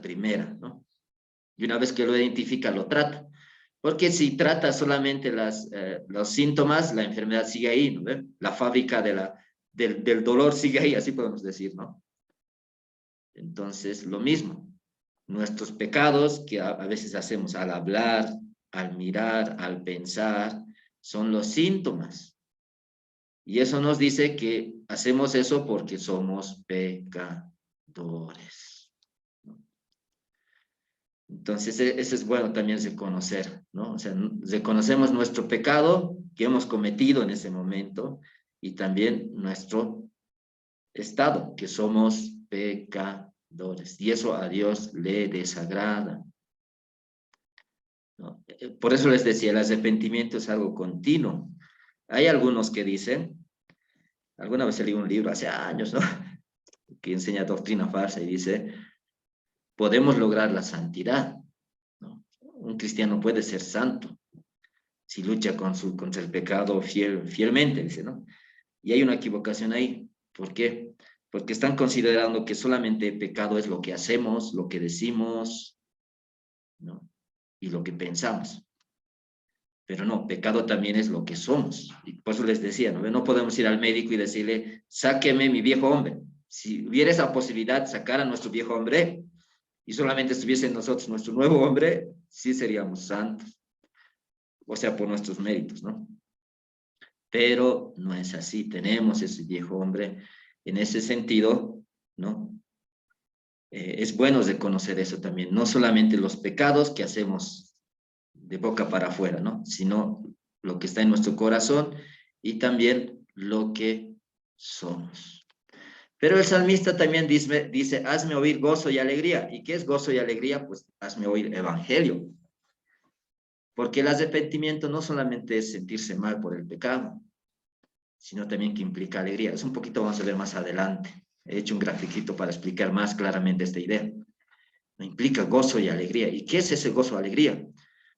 primera, ¿no? Y una vez que lo identifica, lo trata. Porque si trata solamente los síntomas, la enfermedad sigue ahí, ¿no? ¿Ve? La fábrica del dolor sigue ahí, así podemos decir, ¿no? Entonces, lo mismo. Nuestros pecados que a veces hacemos al hablar, al mirar, al pensar, son los síntomas. Y eso nos dice que hacemos eso porque somos pecadores. Entonces, eso es bueno también reconocer, ¿no? O sea, reconocemos nuestro pecado que hemos cometido en ese momento y también nuestro estado, que somos pecadores. Y eso a Dios le desagrada, ¿no? Por eso les decía, el arrepentimiento es algo continuo. Hay algunos que dicen, alguna vez leí un libro hace años, ¿no? Que enseña doctrina falsa y dice, podemos lograr la santidad, ¿no? Un cristiano puede ser santo si lucha contra el pecado fielmente, dice, ¿no? Y hay una equivocación ahí. ¿Por qué? Porque están considerando que solamente pecado es lo que hacemos, lo que decimos, ¿no? Y lo que pensamos. Pero no, pecado también es lo que somos. Y por eso les decía, ¿no? No podemos ir al médico y decirle, sáqueme mi viejo hombre. Si hubiera esa posibilidad, sacar a nuestro viejo hombre y solamente estuviese en nosotros nuestro nuevo hombre, sí seríamos santos. O sea, por nuestros méritos, ¿no? Pero no es así. Tenemos ese viejo hombre. En ese sentido, ¿no? Es bueno reconocer eso también. No solamente los pecados que hacemos de boca para afuera, ¿no? Sino lo que está en nuestro corazón y también lo que somos. Pero el salmista también dice, hazme oír gozo y alegría. ¿Y qué es gozo y alegría? Pues hazme oír evangelio. Porque el arrepentimiento no solamente es sentirse mal por el pecado, sino también que implica alegría. Es un poquito, vamos a ver más adelante. He hecho un grafiquito para explicar más claramente esta idea. Implica gozo y alegría. ¿Y qué es ese gozo y alegría?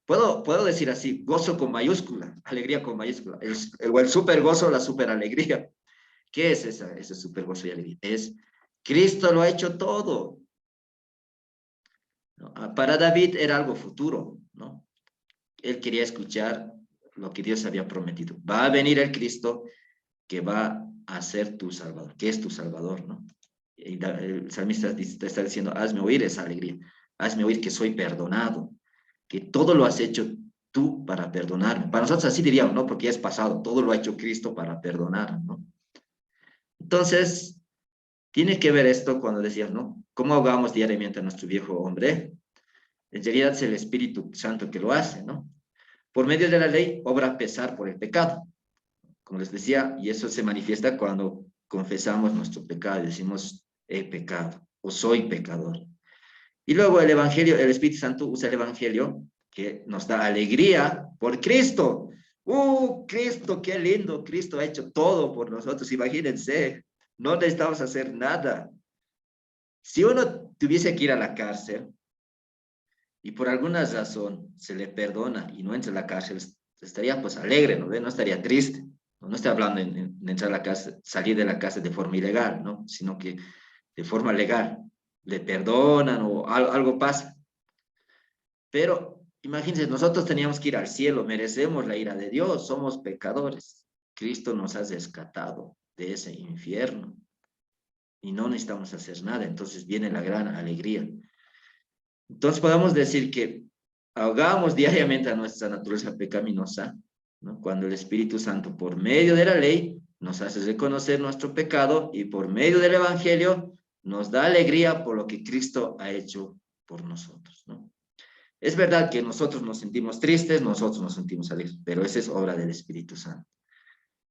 Puedo decir así, gozo con mayúscula, alegría con mayúscula. El super gozo, la super alegría. ¿Qué es ese super gozo y alegría? Es Cristo lo ha hecho todo. ¿No? Para David era algo futuro, ¿no? Él quería escuchar lo que Dios había prometido. Va a venir el Cristo que va a ser tu Salvador, que es tu Salvador, ¿no? Y el salmista te está diciendo, hazme oír esa alegría, hazme oír que soy perdonado, que todo lo has hecho tú para perdonarme. Para nosotros así diríamos, ¿no? Porque ya es pasado, todo lo ha hecho Cristo para perdonar, ¿no? Entonces, tiene que ver esto cuando decías, ¿no? ¿Cómo ahogamos diariamente a nuestro viejo hombre? En realidad es el Espíritu Santo que lo hace, ¿no? Por medio de la ley, obra pesar por el pecado. Como les decía, y eso se manifiesta cuando confesamos nuestro pecado y decimos, he pecado o soy pecador. Y luego el Evangelio, el Espíritu Santo usa el Evangelio que nos da alegría por Cristo. Cristo, qué lindo, Cristo ha hecho todo por nosotros, imagínense, no necesitamos hacer nada. Si uno tuviese que ir a la cárcel y por alguna razón se le perdona y no entra a la cárcel, estaría pues alegre, ¿no? No estaría triste. No estoy hablando en entrar a la casa, salir de la casa de forma ilegal, ¿no? Sino que de forma legal. Le perdonan o algo pasa. Pero imagínense, nosotros teníamos que ir al cielo, merecemos la ira de Dios, somos pecadores. Cristo nos ha rescatado de ese infierno y no necesitamos hacer nada. Entonces viene la gran alegría. Entonces podemos decir que ahogamos diariamente a nuestra naturaleza pecaminosa, ¿no? Cuando el Espíritu Santo, por medio de la ley, nos hace reconocer nuestro pecado y por medio del Evangelio nos da alegría por lo que Cristo ha hecho por nosotros, ¿no? Es verdad que nosotros nos sentimos tristes, nosotros nos sentimos alegres, pero esa es obra del Espíritu Santo.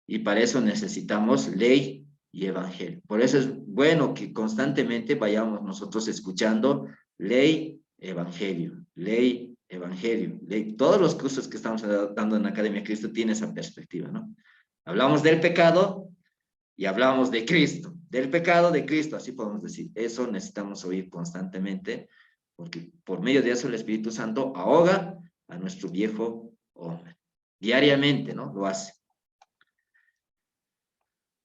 Y para eso necesitamos ley y evangelio. Por eso es bueno que constantemente vayamos nosotros escuchando ley, evangelio, ley, evangelio, ley. Todos los cursos que estamos dando en Academia Cristo tienen esa perspectiva, ¿no? Hablamos del pecado y hablamos de Cristo. Del pecado, de Cristo, así podemos decir. Eso necesitamos oír constantemente, porque por medio de eso el Espíritu Santo ahoga a nuestro viejo hombre. Diariamente, ¿no? Lo hace.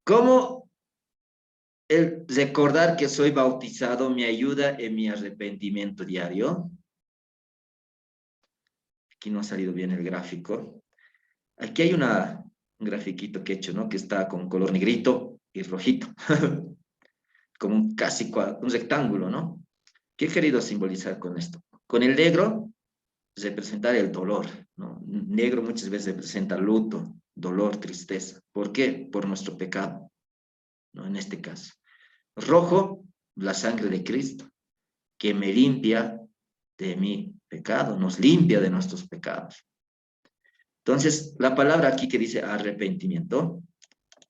¿Cómo el recordar que soy bautizado me ayuda en mi arrepentimiento diario? Aquí no ha salido bien el gráfico. Aquí hay un grafiquito que he hecho, ¿no? Que está con color negrito y rojito. Como un casi un rectángulo, ¿no? ¿Qué he querido simbolizar con esto? Con el negro, representar el dolor, ¿no? Negro muchas veces representa luto, dolor, tristeza. ¿Por qué? Por nuestro pecado, ¿no? En este caso. Rojo, la sangre de Cristo, que me limpia de mi pecado, nos limpia de nuestros pecados. Entonces, la palabra aquí que dice arrepentimiento,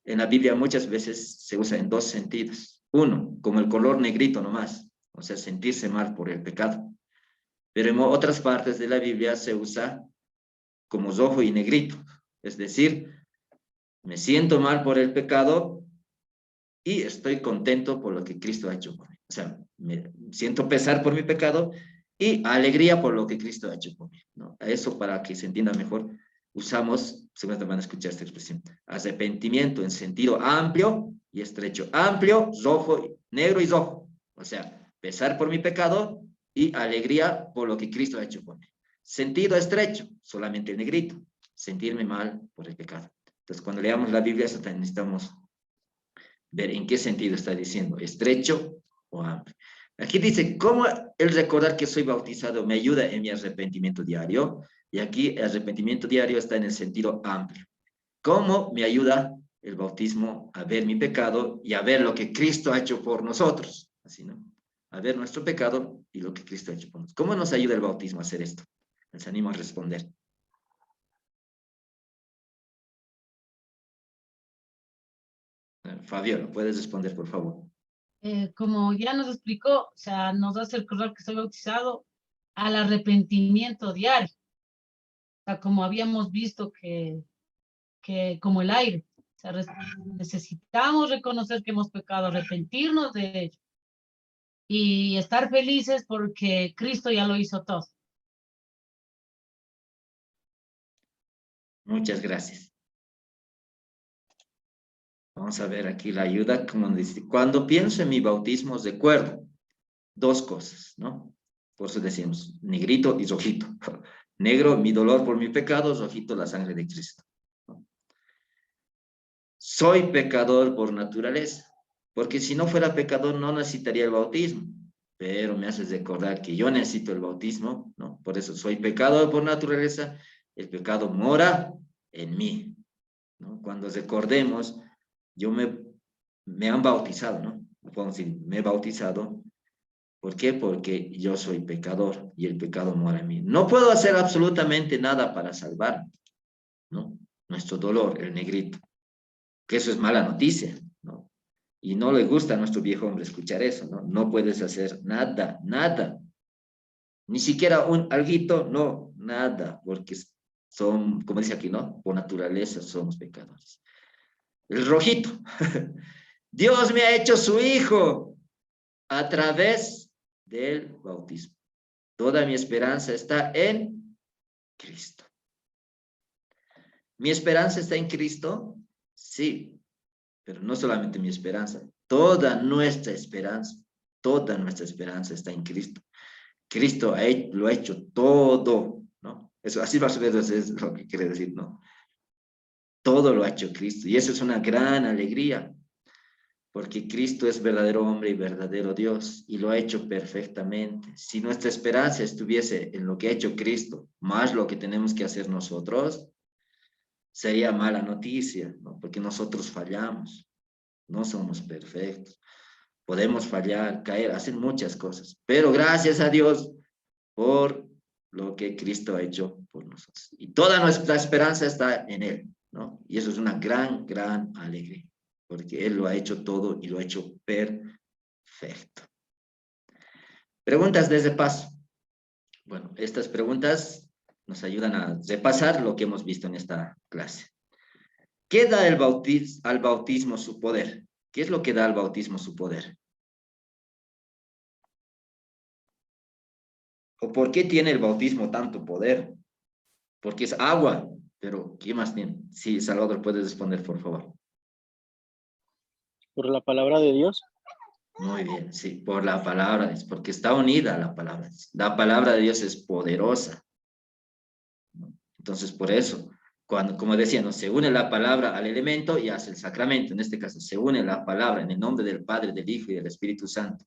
en la Biblia muchas veces se usa en dos sentidos. Uno, como el color negrito nomás, o sea, sentirse mal por el pecado. Pero en otras partes de la Biblia se usa como rojo y negrito. Es decir, me siento mal por el pecado y estoy contento por lo que Cristo ha hecho por mí. O sea, me siento pesar por mi pecado y alegría por lo que Cristo ha hecho por mí, ¿no? A eso, para que se entienda mejor, usamos, seguramente van a escuchar esta expresión, arrepentimiento en sentido amplio y estrecho. Amplio, rojo, negro y rojo. O sea, pesar por mi pecado y alegría por lo que Cristo ha hecho por mí. Sentido estrecho, solamente el negrito, sentirme mal por el pecado. Entonces, cuando leamos la Biblia, eso también necesitamos ver en qué sentido está diciendo, estrecho o amplio. Aquí dice, ¿cómo el recordar que soy bautizado me ayuda en mi arrepentimiento diario? Y aquí el arrepentimiento diario está en el sentido amplio. ¿Cómo me ayuda el bautismo a ver mi pecado y a ver lo que Cristo ha hecho por nosotros? Así, ¿no? A ver nuestro pecado y lo que Cristo ha hecho por nosotros. ¿Cómo nos ayuda el bautismo a hacer esto? Les animo a responder. Fabiola, ¿puedes responder, por favor? Como ya nos explicó, o sea, nos hace recordar que soy bautizado al arrepentimiento diario. O sea, como habíamos visto que como el aire. O sea, necesitamos reconocer que hemos pecado, arrepentirnos de ello y estar felices porque Cristo ya lo hizo todo. Muchas gracias. Vamos a ver aquí la ayuda, como dice, cuando pienso en mi bautismo recuerdo dos cosas, ¿no? Por eso decimos negrito y rojito. Negro, mi dolor por mi pecado, rojito, la sangre de Cristo, ¿no? Soy pecador por naturaleza, porque si no fuera pecador no necesitaría el bautismo, pero me haces recordar que yo necesito el bautismo, ¿no? Por eso soy pecador por naturaleza, el pecado mora en mí, ¿no? Cuando recordemos, yo me han bautizado, ¿no? Podemos decir, me he bautizado. ¿Por qué? Porque yo soy pecador y el pecado mora en mí. No puedo hacer absolutamente nada para salvarme, ¿no? Nuestro dolor, el negrito. Que eso es mala noticia, ¿no? Y no le gusta a nuestro viejo hombre escuchar eso, ¿no? No puedes hacer nada, nada. Ni siquiera un alguito, no, nada, porque son, como dice aquí, ¿no? Por naturaleza somos pecadores. El rojito. Dios me ha hecho su hijo a través del bautismo. Toda mi esperanza está en Cristo. ¿Mi esperanza está en Cristo? Sí, pero no solamente mi esperanza, toda nuestra esperanza está en Cristo. Cristo lo ha hecho todo, ¿no? Eso, así más o menos es lo que quiere decir, ¿no? Todo lo ha hecho Cristo, y eso es una gran alegría, porque Cristo es verdadero hombre y verdadero Dios, y lo ha hecho perfectamente. Si nuestra esperanza estuviese en lo que ha hecho Cristo, más lo que tenemos que hacer nosotros, sería mala noticia, ¿no? Porque nosotros fallamos, no somos perfectos. Podemos fallar, caer, hacer muchas cosas, pero gracias a Dios por lo que Cristo ha hecho por nosotros. Y toda nuestra esperanza está en Él, ¿no? Y eso es una gran, gran alegría, porque Él lo ha hecho todo y lo ha hecho perfecto. Preguntas desde paso. Bueno, estas preguntas nos ayudan a repasar lo que hemos visto en esta clase. ¿Qué da al bautismo su poder? ¿Qué es lo que da al bautismo su poder? ¿O por qué tiene el bautismo tanto poder? Porque es agua, pero ¿qué más tiene? Sí, Salvador, puedes responder, por favor. Por la palabra de Dios. Muy bien, sí, por la palabra, es porque está unida a la palabra. La palabra de Dios es poderosa. Entonces, por eso, cuando, como decía, ¿no? Se une la palabra al elemento y hace el sacramento. En este caso, se une la palabra en el nombre del Padre, del Hijo y del Espíritu Santo.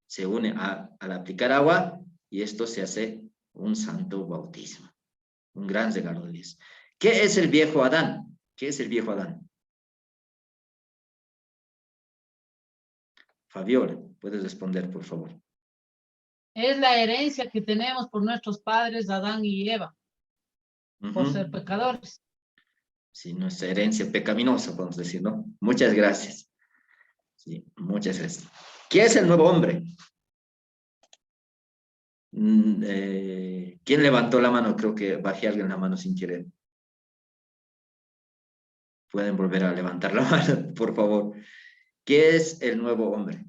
Se une al aplicar agua y esto se hace un santo bautismo. Un gran regalo de Dios. ¿Qué es el viejo Adán? ¿Qué es el viejo Adán? Fabiola, puedes responder, por favor. Es la herencia que tenemos por nuestros padres, Adán y Eva, por ser pecadores. Sí, nuestra herencia pecaminosa, podemos decir, ¿no? Muchas gracias. Sí, muchas gracias. ¿Qué es el nuevo hombre? ¿Quién levantó la mano? Creo que bajé alguien la mano sin querer. Pueden volver a levantar la mano, por favor. ¿Qué es el nuevo hombre?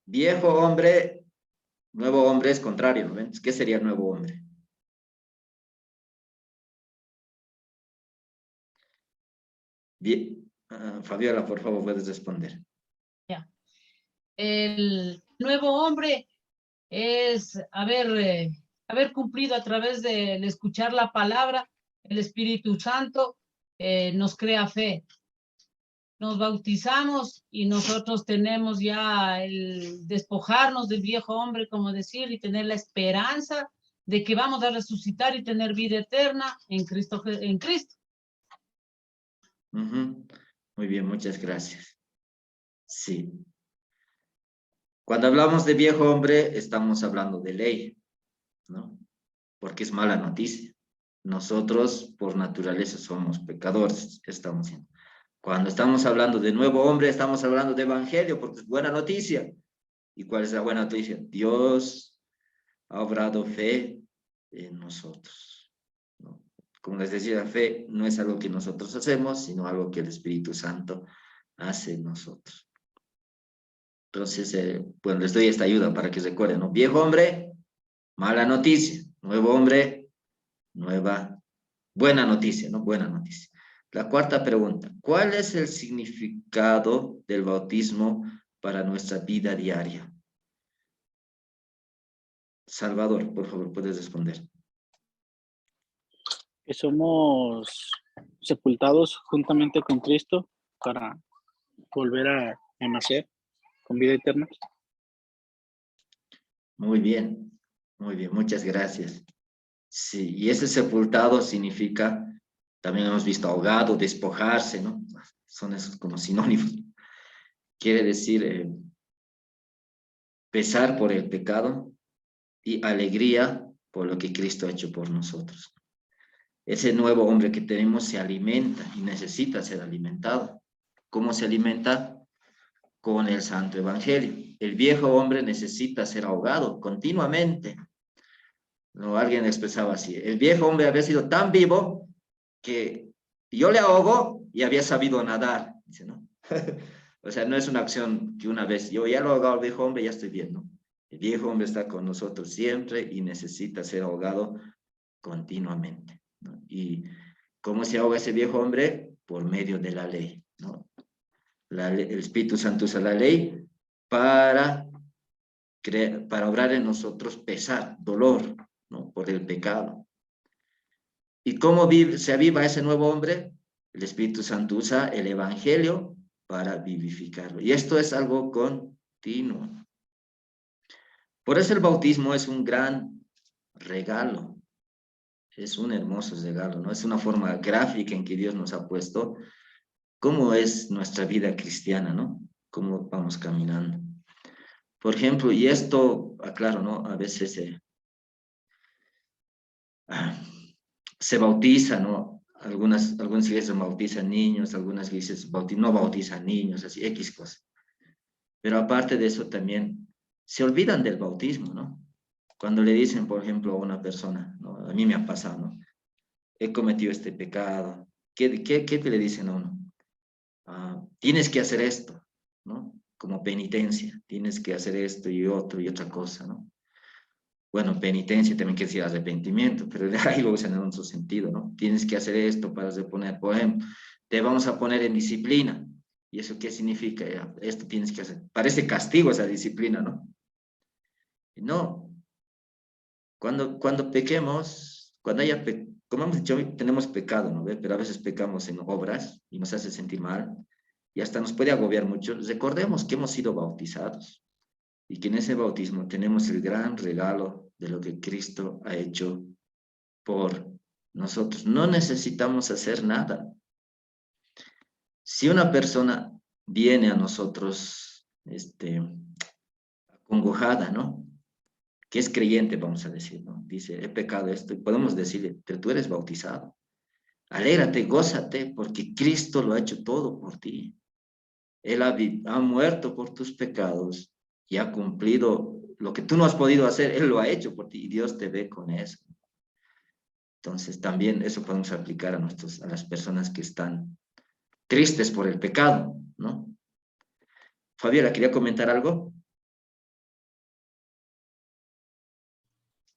Viejo hombre, nuevo hombre es contrario, ¿no ven? ¿Qué sería el nuevo hombre? Bien. Fabiola, por favor, puedes responder. Ya. El nuevo hombre es haber cumplido a través de escuchar la palabra, el Espíritu Santo nos crea fe. Nos bautizamos y nosotros tenemos ya el despojarnos del viejo hombre, como decir, y tener la esperanza de que vamos a resucitar y tener vida eterna en Cristo. Muy bien, muchas gracias. Sí. Cuando hablamos de viejo hombre, estamos hablando de ley, ¿no? Porque es mala noticia. Nosotros, por naturaleza, somos pecadores, estamos diciendo. Cuando estamos hablando de nuevo hombre, estamos hablando de evangelio, porque es buena noticia. ¿Y cuál es la buena noticia? Dios ha obrado fe en nosotros, ¿no? Como les decía, la fe no es algo que nosotros hacemos, sino algo que el Espíritu Santo hace en nosotros. Entonces, bueno, les doy esta ayuda para que recuerden, ¿no? Viejo hombre, mala noticia. Nuevo hombre, buena noticia, ¿no? Buena noticia. La cuarta pregunta, ¿cuál es el significado del bautismo para nuestra vida diaria? Salvador, por favor, puedes responder. Que somos sepultados juntamente con Cristo para volver a nacer con vida eterna. Muy bien, muchas gracias. Sí, y ese sepultado significa, también hemos visto ahogado, despojarse, ¿no? Son esos como sinónimos. Quiere decir pesar por el pecado y alegría por lo que Cristo ha hecho por nosotros. Ese nuevo hombre que tenemos se alimenta y necesita ser alimentado. ¿Cómo se alimenta? Con el Santo Evangelio. El viejo hombre necesita ser ahogado continuamente. No, alguien expresaba así. El viejo hombre había sido tan vivo que yo le ahogo y había sabido nadar. Dice, ¿no? O sea, no es una acción que una vez yo ya lo he ahogado al viejo hombre, ya estoy bien, ¿no? El viejo hombre está con nosotros siempre y necesita ser ahogado continuamente, ¿no? ¿Y cómo se ahoga ese viejo hombre? Por medio de la ley, ¿no? El Espíritu Santo usa la ley para obrar en nosotros pesar, dolor, ¿no? Por el pecado. ¿Y cómo se aviva ese nuevo hombre? El Espíritu Santo usa el Evangelio para vivificarlo. Y esto es algo continuo. continuo. Por eso el bautismo es un gran regalo. Es un hermoso regalo, ¿no? Es una forma gráfica en que Dios nos ha puesto cómo es nuestra vida cristiana, ¿no? Cómo vamos caminando. Por ejemplo, y esto, aclaro, ¿no? A veces se bautiza, ¿no? Algunas iglesias bautizan niños, algunas iglesias no bautizan niños, así, X cosas. Pero aparte de eso también se olvidan del bautismo, ¿no? Cuando le dicen, por ejemplo, a una persona, ¿no? A mí me ha pasado, ¿no? He cometido este pecado. ¿Qué le dicen a uno? Tienes que hacer esto, ¿no? Como penitencia, tienes que hacer esto y otro y otra cosa, ¿no? Bueno, penitencia también quiere decir arrepentimiento, pero ahí lo usan en otro sentido, ¿no? Tienes que hacer esto para reponer, por ejemplo, te vamos a poner en disciplina. ¿Y eso qué significa? Esto tienes que hacer. Parece castigo esa disciplina, ¿no? No. Cuando pequemos, como hemos dicho, tenemos pecado, ¿no? Pero a veces pecamos en obras y nos hace sentir mal y hasta nos puede agobiar mucho. Recordemos que hemos sido bautizados y que en ese bautismo tenemos el gran regalo de lo que Cristo ha hecho por nosotros. No necesitamos hacer nada. Si una persona viene a nosotros acongojada, ¿no? Que es creyente, vamos a decir, ¿no? Dice, he pecado esto, y podemos decirle, pero tú eres bautizado. Alégrate, gózate, porque Cristo lo ha hecho todo por ti. Él ha muerto por tus pecados y ha cumplido lo que tú no has podido hacer, Él lo ha hecho por ti y Dios te ve con eso. Entonces también eso podemos aplicar a las personas que están tristes por el pecado, ¿no? Fabiola, ¿quería comentar algo?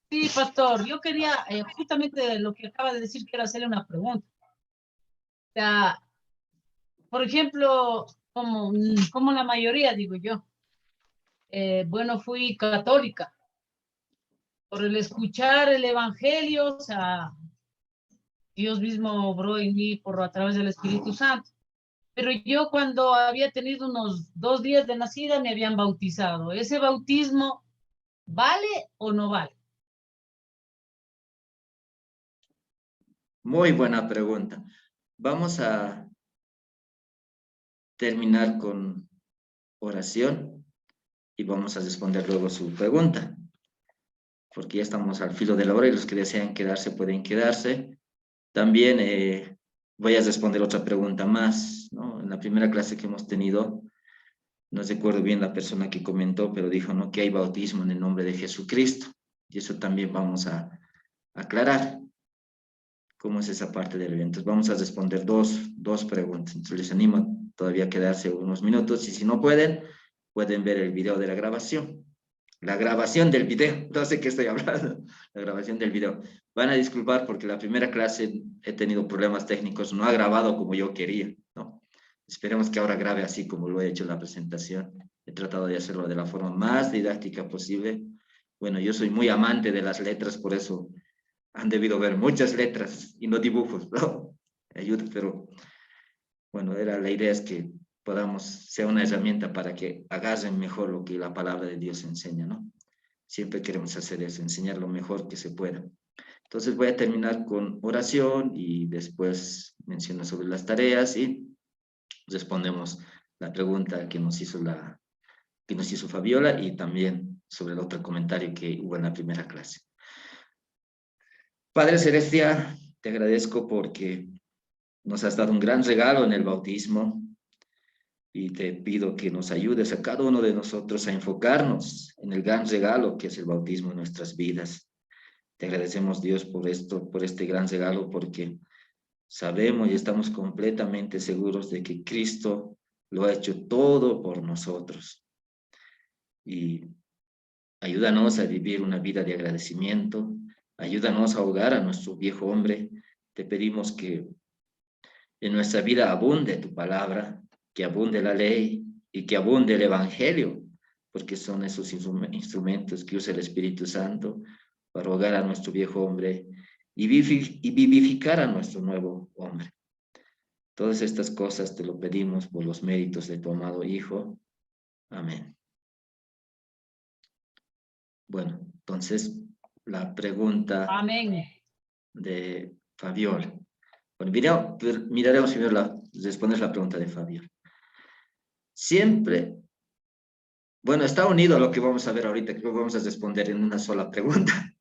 Sí, pastor, yo quería justamente lo que acaba de decir, quiero hacerle una pregunta. O sea, por ejemplo, como la mayoría, digo yo, bueno, fui católica. Por el escuchar el evangelio, o sea, Dios mismo obró en mí a través del Espíritu Santo. Pero yo cuando había tenido unos 2 días de nacida me habían bautizado. ¿Ese bautismo vale o no vale? Muy buena pregunta. Vamos a terminar con oración y vamos a responder luego su pregunta, porque ya estamos al filo de la hora y los que desean quedarse pueden quedarse. También voy a responder otra pregunta más, ¿no? En la primera clase que hemos tenido, no recuerdo bien la persona que comentó, pero dijo, ¿no?, que hay bautismo en el nombre de Jesucristo, y eso también vamos a aclarar cómo es esa parte del evento. Entonces vamos a responder dos preguntas. Entonces les animo todavía a quedarse unos minutos y si no pueden ver el video de la grabación. La grabación del video, no sé qué estoy hablando, la grabación del video. Van a disculpar porque la primera clase he tenido problemas técnicos, no ha grabado como yo quería, ¿no? Esperemos que ahora grabe así como lo he hecho en la presentación. He tratado de hacerlo de la forma más didáctica posible. Bueno, yo soy muy amante de las letras, por eso han debido ver muchas letras y no dibujos, ¿no? Ayuda, pero bueno, la idea es que sea una herramienta para que agarren mejor lo que la palabra de Dios enseña, ¿no? Siempre queremos hacer eso, enseñar lo mejor que se pueda. Entonces voy a terminar con oración y después menciono sobre las tareas y respondemos la pregunta que nos hizo Fabiola y también sobre el otro comentario que hubo en la primera clase. Padre Celestial, te agradezco porque nos has dado un gran regalo en el bautismo y te pido que nos ayudes a cada uno de nosotros a enfocarnos en el gran regalo que es el bautismo en nuestras vidas. Te agradecemos, Dios, por este gran regalo, porque sabemos y estamos completamente seguros de que Cristo lo ha hecho todo por nosotros. Y ayúdanos a vivir una vida de agradecimiento, ayúdanos a ahogar a nuestro viejo hombre. Te pedimos que en nuestra vida abunde tu palabra, que abunde la ley y que abunde el evangelio, porque son esos instrumentos que usa el Espíritu Santo para ahogar a nuestro viejo hombre y vivificar a nuestro nuevo hombre. Todas estas cosas te lo pedimos por los méritos de tu amado Hijo. Amén. Bueno, entonces la pregunta Amén. de Fabiola. Bueno, miraremos primero responder la pregunta de Fabiola. Siempre, bueno, está unido a lo que vamos a ver ahorita, que lo vamos a responder en una sola pregunta.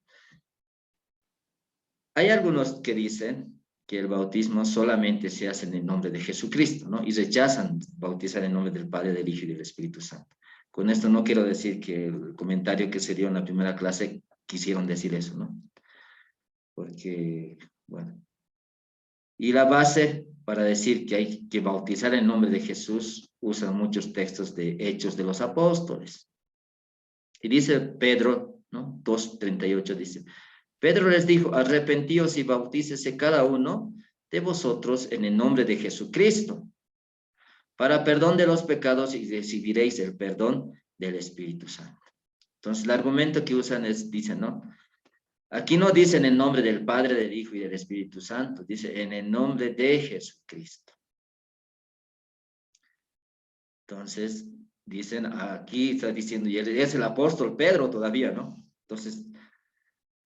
Hay algunos que dicen que el bautismo solamente se hace en el nombre de Jesucristo, ¿no? Y rechazan bautizar en nombre del Padre, del Hijo y del Espíritu Santo. Con esto no quiero decir que el comentario que se dio en la primera clase quisieron decir eso, ¿no? Porque, bueno. Y la base para decir que hay que bautizar en nombre de Jesús usan muchos textos de Hechos de los Apóstoles. Y dice Pedro, ¿no? 2:38 dice, Pedro les dijo, arrepentíos y bautícese cada uno de vosotros en el nombre de Jesucristo, para perdón de los pecados y recibiréis el perdón del Espíritu Santo. Entonces el argumento que usan es, dicen, ¿no? Aquí no dice en el nombre del Padre, del Hijo y del Espíritu Santo, dice en el nombre de Jesucristo. Entonces, dicen, aquí está diciendo, y es el apóstol Pedro todavía, ¿no? Entonces,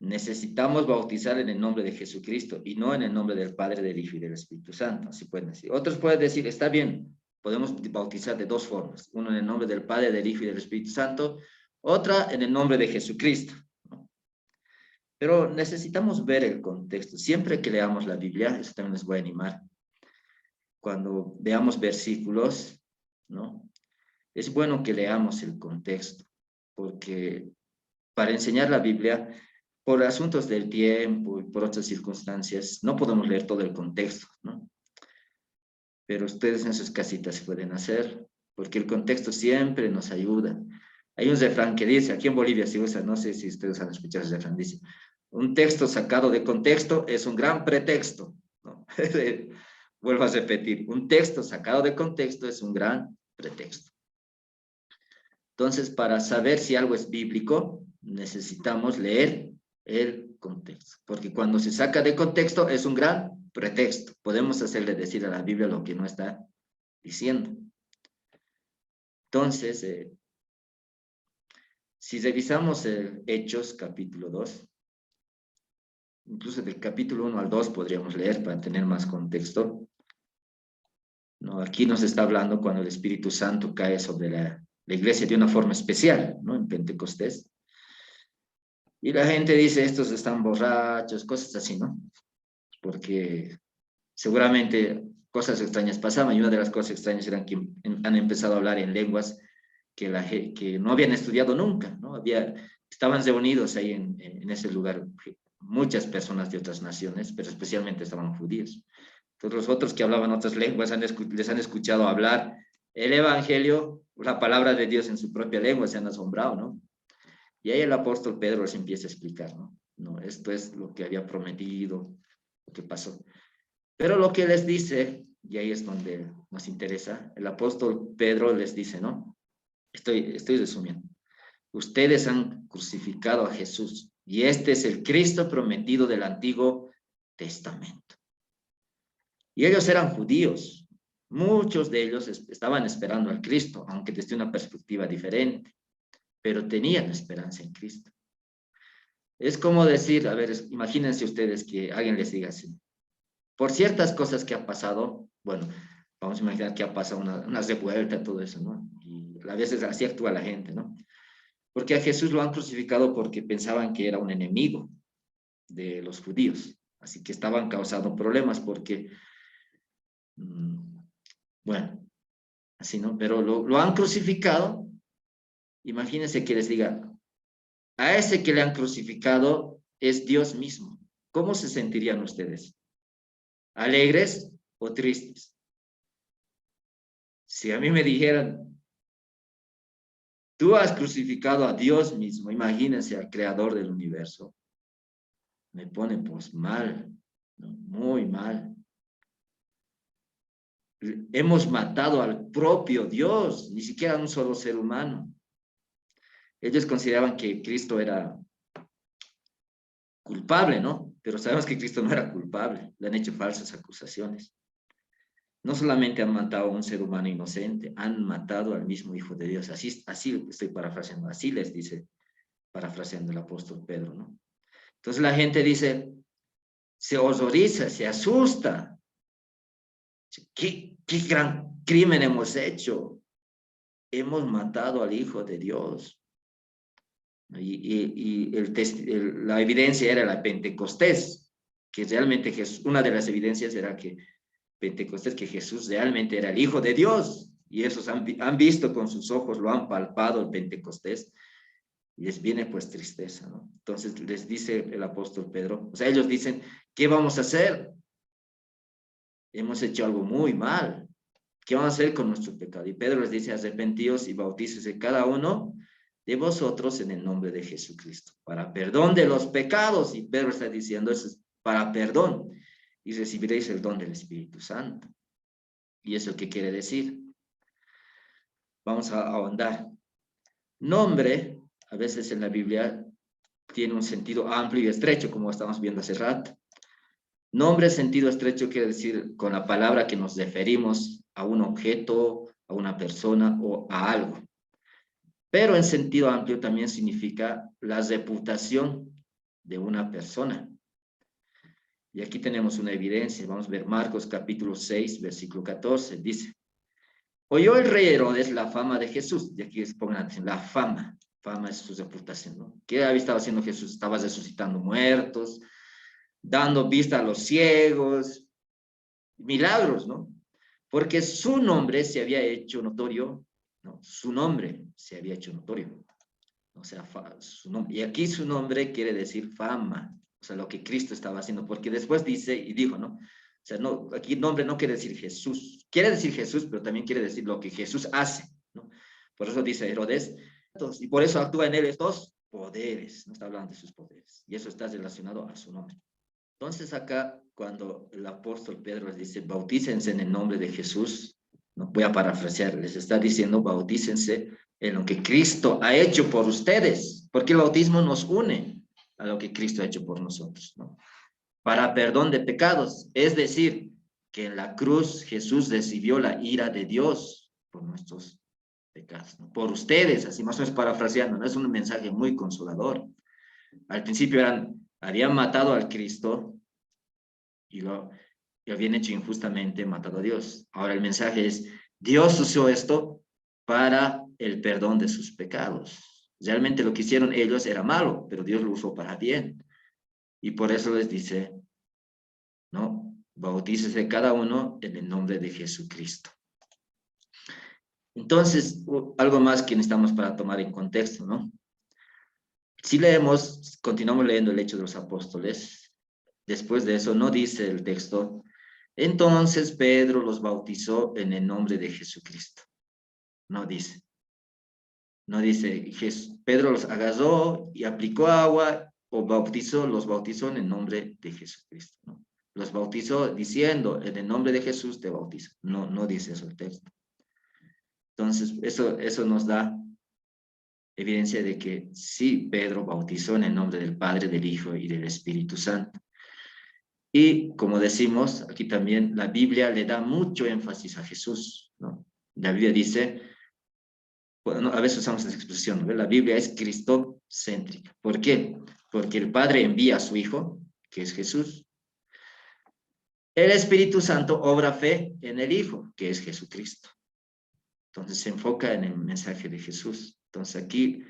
necesitamos bautizar en el nombre de Jesucristo y no en el nombre del Padre, del Hijo y del Espíritu Santo, así pueden decir. Otros pueden decir, está bien, podemos bautizar de dos formas, uno en el nombre del Padre, del Hijo y del Espíritu Santo, otra en el nombre de Jesucristo, ¿no? Pero necesitamos ver el contexto. Siempre que leamos la Biblia, eso también les voy a animar, cuando veamos versículos, ¿no? Es bueno que leamos el contexto, porque para enseñar la Biblia, por asuntos del tiempo y por otras circunstancias, no podemos leer todo el contexto, ¿no? Pero ustedes en sus casitas pueden hacer, porque el contexto siempre nos ayuda. Hay un refrán que dice, aquí en Bolivia se usa, no sé si ustedes han escuchado ese refrán, dice, un texto sacado de contexto es un gran pretexto, ¿no? Vuelvo a repetir, un texto sacado de contexto es un gran pretexto. Entonces, para saber si algo es bíblico, necesitamos leer el contexto, porque cuando se saca de contexto es un gran pretexto. Podemos hacerle decir a la Biblia lo que no está diciendo. Entonces, si revisamos Hechos capítulo 2, incluso del capítulo 1 al 2 podríamos leer para tener más contexto. No, aquí nos está hablando cuando el Espíritu Santo cae sobre la iglesia de una forma especial, ¿no? En Pentecostés. Y la gente dice, estos están borrachos, cosas así, ¿no? Porque seguramente cosas extrañas pasaban, y una de las cosas extrañas eran que han empezado a hablar en lenguas que no habían estudiado nunca, ¿no? Estaban reunidos ahí en ese lugar muchas personas de otras naciones, pero especialmente estaban judíos. Entonces los otros que hablaban otras lenguas les han escuchado hablar el evangelio, la palabra de Dios en su propia lengua, se han asombrado, ¿no? Y ahí el apóstol Pedro les empieza a explicar, ¿no? No, esto es lo que había prometido, lo que pasó. Pero lo que les dice, y ahí es donde nos interesa, el apóstol Pedro les dice, ¿no? Estoy resumiendo. Ustedes han crucificado a Jesús y este es el Cristo prometido del Antiguo Testamento. Y ellos eran judíos. Muchos de ellos estaban esperando al Cristo, aunque desde una perspectiva diferente, pero tenían esperanza en Cristo. Es como decir, a ver, imagínense ustedes que alguien les diga así, por ciertas cosas que ha pasado, bueno, vamos a imaginar que ha pasado una revuelta, todo eso, ¿no? Y a veces así actúa la gente, ¿no? Porque a Jesús lo han crucificado porque pensaban que era un enemigo de los judíos, así que estaban causando problemas porque, bueno, así, ¿no? Pero lo han crucificado, imagínense que les diga, a ese que le han crucificado es Dios mismo. ¿Cómo se sentirían ustedes? ¿Alegres o tristes? Si a mí me dijeran, tú has crucificado a Dios mismo, imagínense al creador del universo, me pone pues mal, ¿no? Muy mal. Hemos matado al propio Dios, ni siquiera a un solo ser humano. Ellos consideraban que Cristo era culpable, ¿no? Pero sabemos que Cristo no era culpable, le han hecho falsas acusaciones. No solamente han matado a un ser humano inocente, han matado al mismo Hijo de Dios. Así estoy parafraseando, así les dice parafraseando el apóstol Pedro, ¿no? Entonces la gente dice, se horroriza, se asusta. ¿Qué gran crimen hemos hecho? Hemos matado al Hijo de Dios. Y la evidencia era la Pentecostés, que realmente una de las evidencias era que Pentecostés, que Jesús realmente era el Hijo de Dios. Y esos han visto con sus ojos, lo han palpado el Pentecostés. Y les viene pues tristeza, ¿no? Entonces les dice el apóstol Pedro, o sea, ellos dicen, ¿qué vamos a hacer? Hemos hecho algo muy mal. ¿Qué vamos a hacer con nuestro pecado? Y Pedro les dice, arrepentíos y bautícese cada uno de vosotros en el nombre de Jesucristo, para perdón de los pecados. Y Pedro está diciendo, eso es para perdón. Y recibiréis el don del Espíritu Santo. Y eso qué quiere decir. Vamos a ahondar. Nombre, a veces en la Biblia, tiene un sentido amplio y estrecho, como estamos viendo hace rato. Nombre, sentido estrecho, quiere decir con la palabra que nos referimos a un objeto, a una persona o a algo. Pero en sentido amplio también significa la reputación de una persona. Y aquí tenemos una evidencia. Vamos a ver Marcos capítulo 6, versículo 14. Dice, oyó el rey Herodes la fama de Jesús. Y aquí pongan atención, la fama. Fama es su reputación, ¿no? ¿Qué había estado haciendo Jesús? Estaba resucitando muertos, dando vista a los ciegos, milagros, ¿no? Porque su nombre se había hecho notorio, ¿no? Su nombre se había hecho notorio. O sea, su nombre. Y aquí su nombre quiere decir fama, o sea, lo que Cristo estaba haciendo, porque después dice y dijo, ¿no? O sea, no, aquí nombre no quiere decir Jesús, quiere decir Jesús, pero también quiere decir lo que Jesús hace, ¿no? Por eso dice Herodes, y por eso actúa en él estos poderes, no está hablando de sus poderes, y eso está relacionado a su nombre. Entonces acá, cuando el apóstol Pedro les dice, bautícense en el nombre de Jesús, no voy a parafrasear, les está diciendo, bautícense en lo que Cristo ha hecho por ustedes, porque el bautismo nos une a lo que Cristo ha hecho por nosotros, ¿no? Para perdón de pecados, es decir, que en la cruz Jesús recibió la ira de Dios por nuestros pecados, ¿no? Por ustedes, así más o menos parafraseando, ¿no? Es un mensaje muy consolador. Al principio habían matado al Cristo y lo habían hecho injustamente, matado a Dios. Ahora el mensaje es, Dios usó esto para el perdón de sus pecados. Realmente lo que hicieron ellos era malo, pero Dios lo usó para bien. Y por eso les dice, ¿no? Bautícese cada uno en el nombre de Jesucristo. Entonces, algo más que necesitamos para tomar en contexto, ¿no? Si leemos, continuamos leyendo el Hecho de los Apóstoles, después de eso no dice el texto, entonces Pedro los bautizó en el nombre de Jesucristo. No dice. No dice, Pedro los agarró y aplicó agua o los bautizó en el nombre de Jesucristo, ¿no? Los bautizó diciendo, en el nombre de Jesús te bautizo. No, no dice eso el texto. Entonces, eso nos da evidencia de que sí, Pedro bautizó en el nombre del Padre, del Hijo y del Espíritu Santo. Y como decimos, aquí también la Biblia le da mucho énfasis a Jesús, ¿no? La Biblia dice, bueno, a veces usamos esa expresión, ¿no? La Biblia es cristocéntrica. ¿Por qué? Porque el Padre envía a su Hijo, que es Jesús. El Espíritu Santo obra fe en el Hijo, que es Jesucristo. Entonces se enfoca en el mensaje de Jesús. Entonces aquí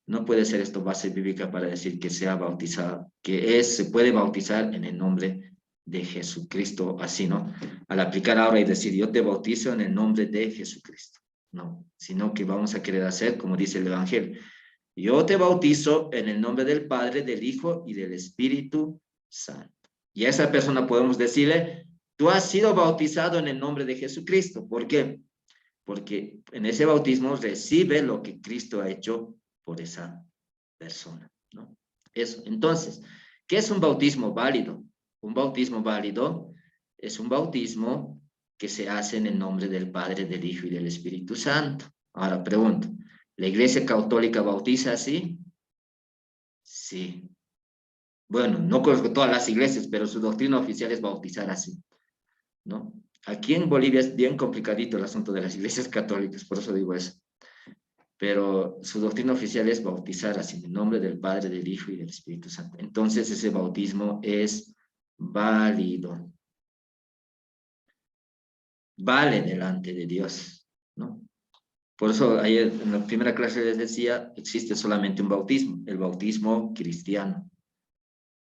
no puede ser esto base bíblica para decir que sea bautizado, se puede bautizar en el nombre de Jesucristo, así, ¿no? Al aplicar ahora y decir, yo te bautizo en el nombre de Jesucristo. No, sino que vamos a querer hacer, como dice el Evangelio, yo te bautizo en el nombre del Padre, del Hijo y del Espíritu Santo. Y a esa persona podemos decirle, tú has sido bautizado en el nombre de Jesucristo. ¿Por qué? Porque en ese bautismo recibe lo que Cristo ha hecho por esa persona, ¿no? Eso. Entonces, ¿qué es un bautismo válido? Un bautismo válido es un bautismo que se hace en el nombre del Padre, del Hijo y del Espíritu Santo. Ahora pregunto, ¿la Iglesia Católica bautiza así? Sí. Bueno, no conozco todas las iglesias, pero su doctrina oficial es bautizar así, ¿no? Aquí en Bolivia es bien complicadito el asunto de las iglesias católicas, por eso digo eso. pero su doctrina oficial es bautizar así en el nombre del Padre, del Hijo y del Espíritu Santo. Entonces ese bautismo es válido. Vale delante de Dios, ¿no? Por eso ayer en la primera clase les decía, existe solamente un bautismo, el bautismo cristiano,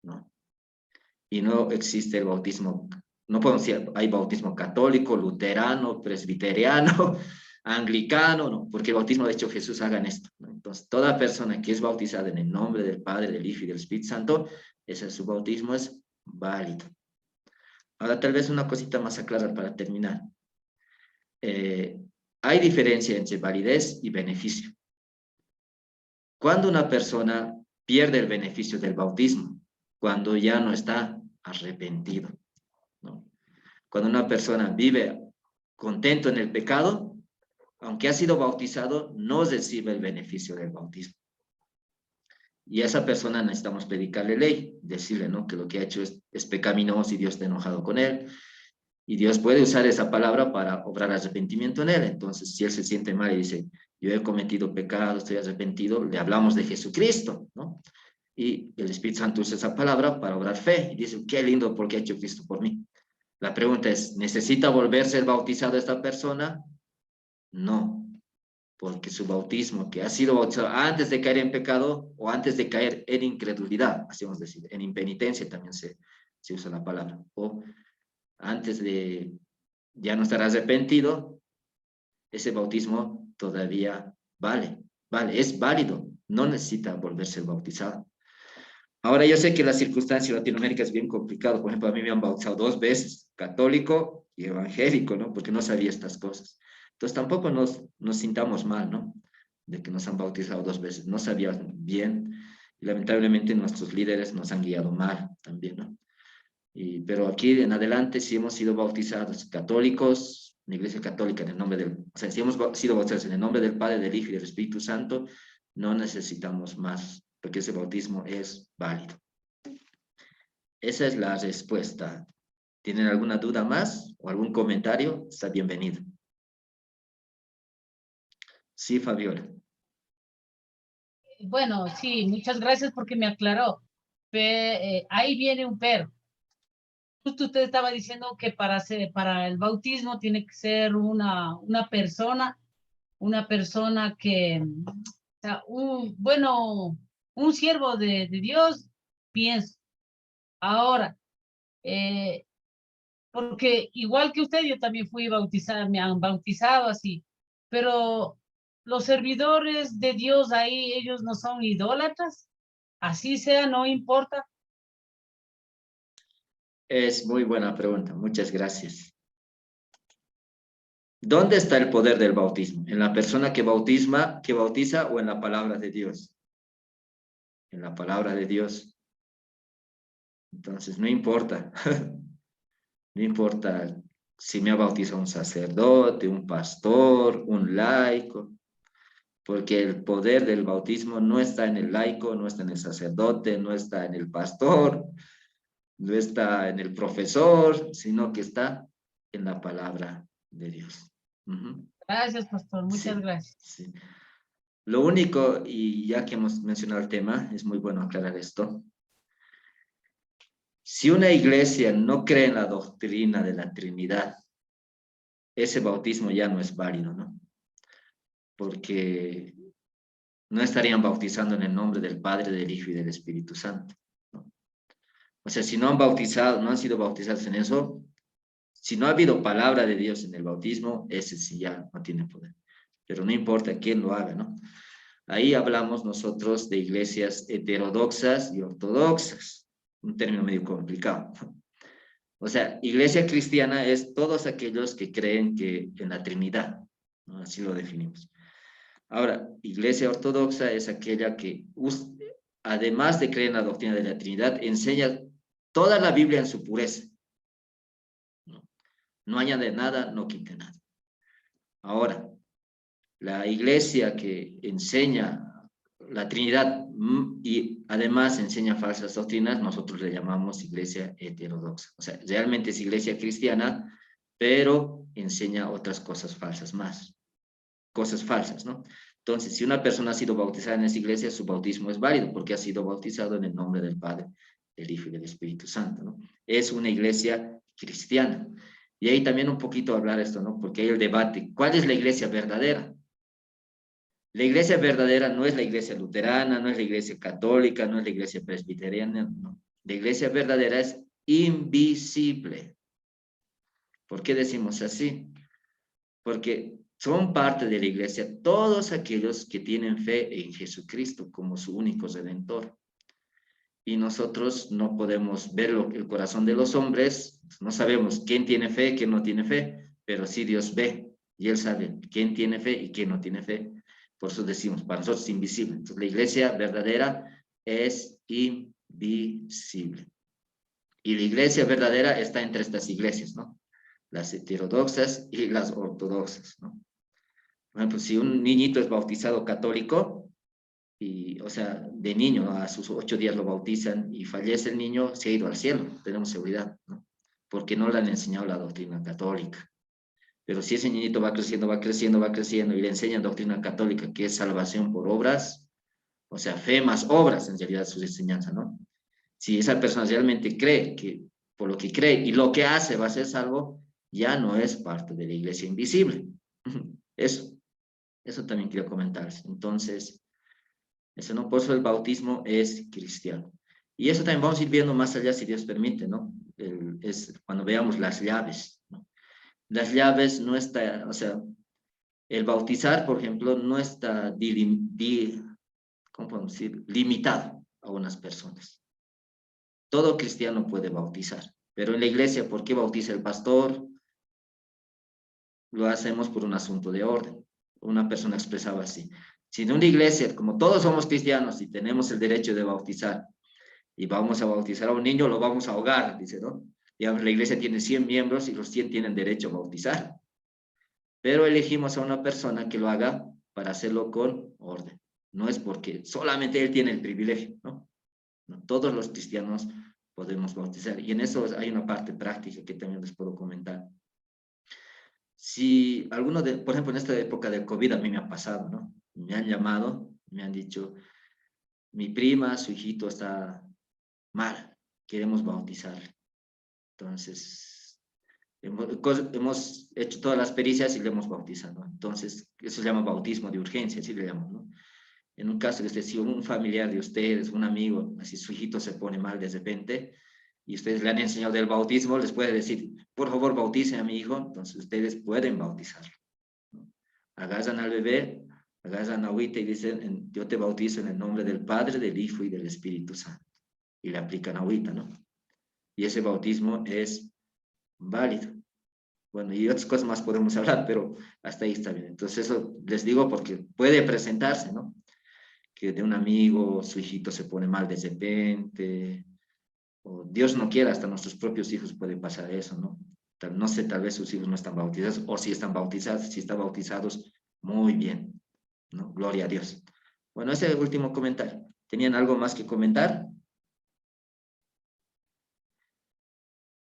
¿no? Y no existe el bautismo, no podemos decir, hay bautismo católico, luterano, presbiteriano, anglicano, no, porque el bautismo de hecho Jesús hagan esto, ¿no? Entonces toda persona que es bautizada en el nombre del Padre, del Hijo y del Espíritu Santo, ese su bautismo es válido. Ahora tal vez una cosita más a aclarar para terminar. Hay diferencia entre validez y beneficio. Cuando una persona pierde el beneficio del bautismo, cuando ya no está arrepentido, ¿no? Cuando una persona vive contento en el pecado, aunque ha sido bautizado, no recibe el beneficio del bautismo. Y a esa persona necesitamos predicarle ley, decirle, ¿no?, que lo que ha hecho es pecaminoso y Dios está enojado con él. Y Dios puede usar esa palabra para obrar arrepentimiento en él. Entonces, si él se siente mal y dice, yo he cometido pecado, estoy arrepentido, le hablamos de Jesucristo, ¿no? Y el Espíritu Santo usa esa palabra para obrar fe. Y dice, qué lindo porque ha hecho Cristo por mí. La pregunta es, ¿necesita volver a ser bautizado esta persona? No, porque su bautismo, que ha sido bautizado antes de caer en pecado o antes de caer en incredulidad, así vamos a decir, en impenitencia también se usa la palabra, o antes de ya no estar arrepentido, ese bautismo todavía vale, es válido, no necesita volverse bautizado. Ahora yo sé que la circunstancia en Latinoamérica es bien complicado. Por ejemplo, a mí me han bautizado 2 veces, católico y evangélico, ¿no? Porque no sabía estas cosas. Entonces tampoco nos sintamos mal, ¿no? De que nos han bautizado 2 veces. No sabía bien y lamentablemente nuestros líderes nos han guiado mal también, ¿no? Pero aquí en adelante, si hemos sido bautizados católicos, en la Iglesia Católica, en el nombre del, o sea, si hemos sido bautizados en el nombre del Padre, del Hijo y del Espíritu Santo, no necesitamos más, porque ese bautismo es válido. Esa es la respuesta. ¿Tienen alguna duda más o algún comentario? Está bienvenido. Sí, Fabiola. Bueno, sí, muchas gracias porque me aclaró. Ahí viene un pero. Justo usted estaba diciendo que para el bautismo tiene que ser una persona que, o sea, un siervo de Dios, pienso. Ahora, porque igual que usted, yo también fui bautizada, me han bautizado así, pero los servidores de Dios ahí, ellos no son idólatras, así sea, no importa. Es muy buena pregunta, muchas gracias. ¿Dónde está el poder del bautismo? ¿En la persona que bautiza o en la palabra de Dios? En la palabra de Dios. Entonces, no importa. No importa si me ha bautizado un sacerdote, un pastor, un laico, porque el poder del bautismo no está en el laico, no está en el sacerdote, no está en el pastor, no está en el profesor, sino que está en la palabra de Dios. Gracias, pastor, muchas Sí, gracias. sí. Lo único, y ya que hemos mencionado el tema, es muy bueno aclarar esto. Si una iglesia no cree en la doctrina de la Trinidad, ese bautismo ya no es válido, ¿no? Porque no estarían bautizando en el nombre del Padre, del Hijo y del Espíritu Santo, ¿no? O sea, si no han sido bautizados en eso, si no ha habido palabra de Dios en el bautismo, ese sí ya no tiene poder. Pero no importa quién lo haga, ¿no? Ahí hablamos nosotros de iglesias heterodoxas y ortodoxas, un término medio complicado. O sea, iglesia cristiana es todos aquellos que creen que en la Trinidad, ¿no? Así lo definimos. Ahora, iglesia ortodoxa es aquella que, además de creer en la doctrina de la Trinidad, enseña toda la Biblia en su pureza. No añade nada, no quite nada. Ahora, la iglesia que enseña la Trinidad y además enseña falsas doctrinas, nosotros le llamamos iglesia heterodoxa. O sea, realmente es iglesia cristiana, pero enseña otras cosas falsas más. Cosas falsas, ¿no? Entonces, si una persona ha sido bautizada en esa iglesia, su bautismo es válido porque ha sido bautizado en el nombre del Padre, del Hijo y del Espíritu Santo, ¿no? Es una iglesia cristiana. Y ahí también un poquito hablar esto, ¿no? Porque hay el debate, ¿cuál es la iglesia verdadera? La iglesia verdadera no es la iglesia luterana, no es la iglesia católica, no es la iglesia presbiteriana, no. La iglesia verdadera es invisible. ¿Por qué decimos así? Porque son parte de la iglesia todos aquellos que tienen fe en Jesucristo como su único redentor. Y nosotros no podemos ver el corazón de los hombres, no sabemos quién tiene fe, quién no tiene fe, pero sí Dios ve y Él sabe quién tiene fe y quién no tiene fe. Por eso decimos, para nosotros es invisible. Entonces la iglesia verdadera es invisible. Y la iglesia verdadera está entre estas iglesias, ¿no? Las heterodoxas y las ortodoxas, ¿no? Por ejemplo, si un niñito es bautizado católico, y, o sea, de niño, ¿no? A sus 8 días lo bautizan y fallece el niño, se ha ido al cielo, tenemos seguridad, ¿no? Porque no le han enseñado la doctrina católica. Pero si ese niñito va creciendo, va creciendo, va creciendo y le enseñan doctrina católica, que es salvación por obras, o sea, fe más obras, en realidad su enseñanza, ¿no? Si esa persona realmente cree que por lo que cree y lo que hace va a ser salvo, ya no es parte de la iglesia invisible. Eso también quiero comentarles. Entonces, eso no, por eso el bautismo es cristiano. Y eso también vamos a ir viendo más allá, si Dios permite, ¿no? Es cuando veamos las llaves, ¿no? Las llaves no está, o sea, el bautizar, por ejemplo, no está ¿cómo podemos decir? Limitado a unas personas. Todo cristiano puede bautizar, pero en la iglesia, ¿por qué bautiza el pastor? Lo hacemos por un asunto de orden. Una persona expresaba así: si en una iglesia, como todos somos cristianos y tenemos el derecho de bautizar, y vamos a bautizar a un niño, lo vamos a ahogar, dice, ¿no? Digamos, la iglesia tiene 100 miembros y los 100 tienen derecho a bautizar. Pero elegimos a una persona que lo haga para hacerlo con orden. No es porque solamente él tiene el privilegio, ¿no? No, todos los cristianos podemos bautizar. Y en eso hay una parte práctica que también les puedo comentar. Si alguno de, por ejemplo, en esta época de COVID a mí me ha pasado, ¿no? Me han llamado, me han dicho, mi prima, su hijito está mal, queremos bautizarle. Entonces, hemos hecho todas las pericias y le hemos bautizado. Entonces, eso se llama bautismo de urgencia, así le llamamos, ¿no? En un caso, si un familiar de ustedes, un amigo, así su hijito se pone mal de repente, y ustedes le han enseñado del bautismo, les puede decir, por favor, bauticen a mi hijo, entonces ustedes pueden bautizarlo, ¿no? Agarran al bebé, agarran agüita y dicen, yo te bautizo en el nombre del Padre, del Hijo y del Espíritu Santo. Y le aplican agüita, ¿no? Y ese bautismo es válido. Bueno, y otras cosas más podemos hablar, pero hasta ahí está bien. Entonces eso les digo porque puede presentarse, ¿no? Que de un amigo su hijito se pone mal de repente, o Dios no quiera, hasta nuestros propios hijos puede pasar eso, ¿no? No sé, tal vez sus hijos no están bautizados, o si están bautizados, si están bautizados, muy bien, ¿no? Gloria a Dios. Bueno, ese es el último comentario. ¿Tenían algo más que comentar?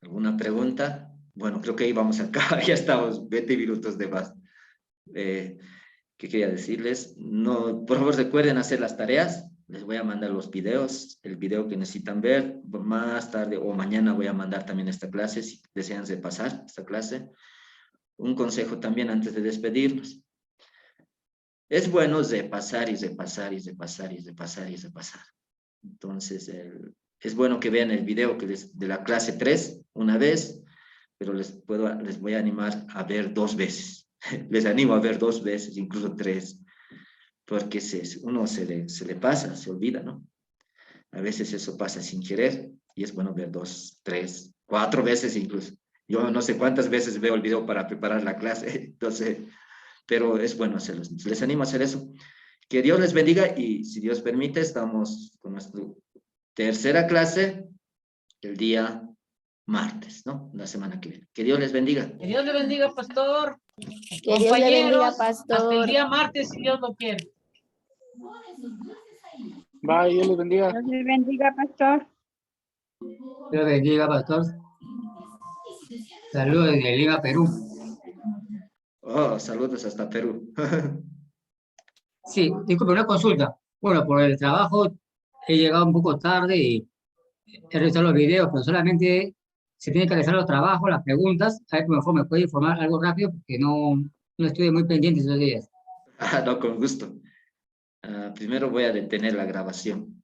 ¿Alguna pregunta? Bueno, creo que ahí vamos a acabar, ya estamos 20 minutos de más. ¿Qué quería decirles? No, por favor recuerden hacer las tareas, les voy a mandar los videos, el video que necesitan ver, más tarde o mañana voy a mandar también esta clase, si desean repasar esta clase. Un consejo también antes de despedirnos. Es bueno repasar y repasar y repasar y repasar y repasar. Entonces, es bueno que vean el video de la clase 3 una vez, pero les voy a animar a ver 2 veces. Les animo a ver 2 veces, incluso 3, porque uno se le pasa, se olvida, ¿no? A veces eso pasa sin querer y es bueno ver 2, 3, 4 veces incluso. Yo no sé cuántas veces veo el video para preparar la clase, entonces, pero es bueno hacerlo. Les animo a hacer eso. Que Dios les bendiga y si Dios permite, estamos con nuestra tercera clase el día martes, ¿no? La semana que viene. Que Dios les bendiga. Que Dios le bendiga, pastor. Que Dios le bendiga, pastor. Hasta el día martes, si Dios lo quiere. Bye, Dios les bendiga. Dios le bendiga, pastor. Dios bendiga, pastor. Saludos desde Lima, Perú. Oh, saludos hasta Perú. Sí, disculpe, una consulta. Bueno, por el trabajo he llegado un poco tarde y he revisado los videos, pero solamente se tiene que realizar los trabajos, las preguntas. A ver, por favor, me puede informar algo rápido porque no estuve muy pendiente esos días. Ah, no, con gusto. Primero voy a detener la grabación.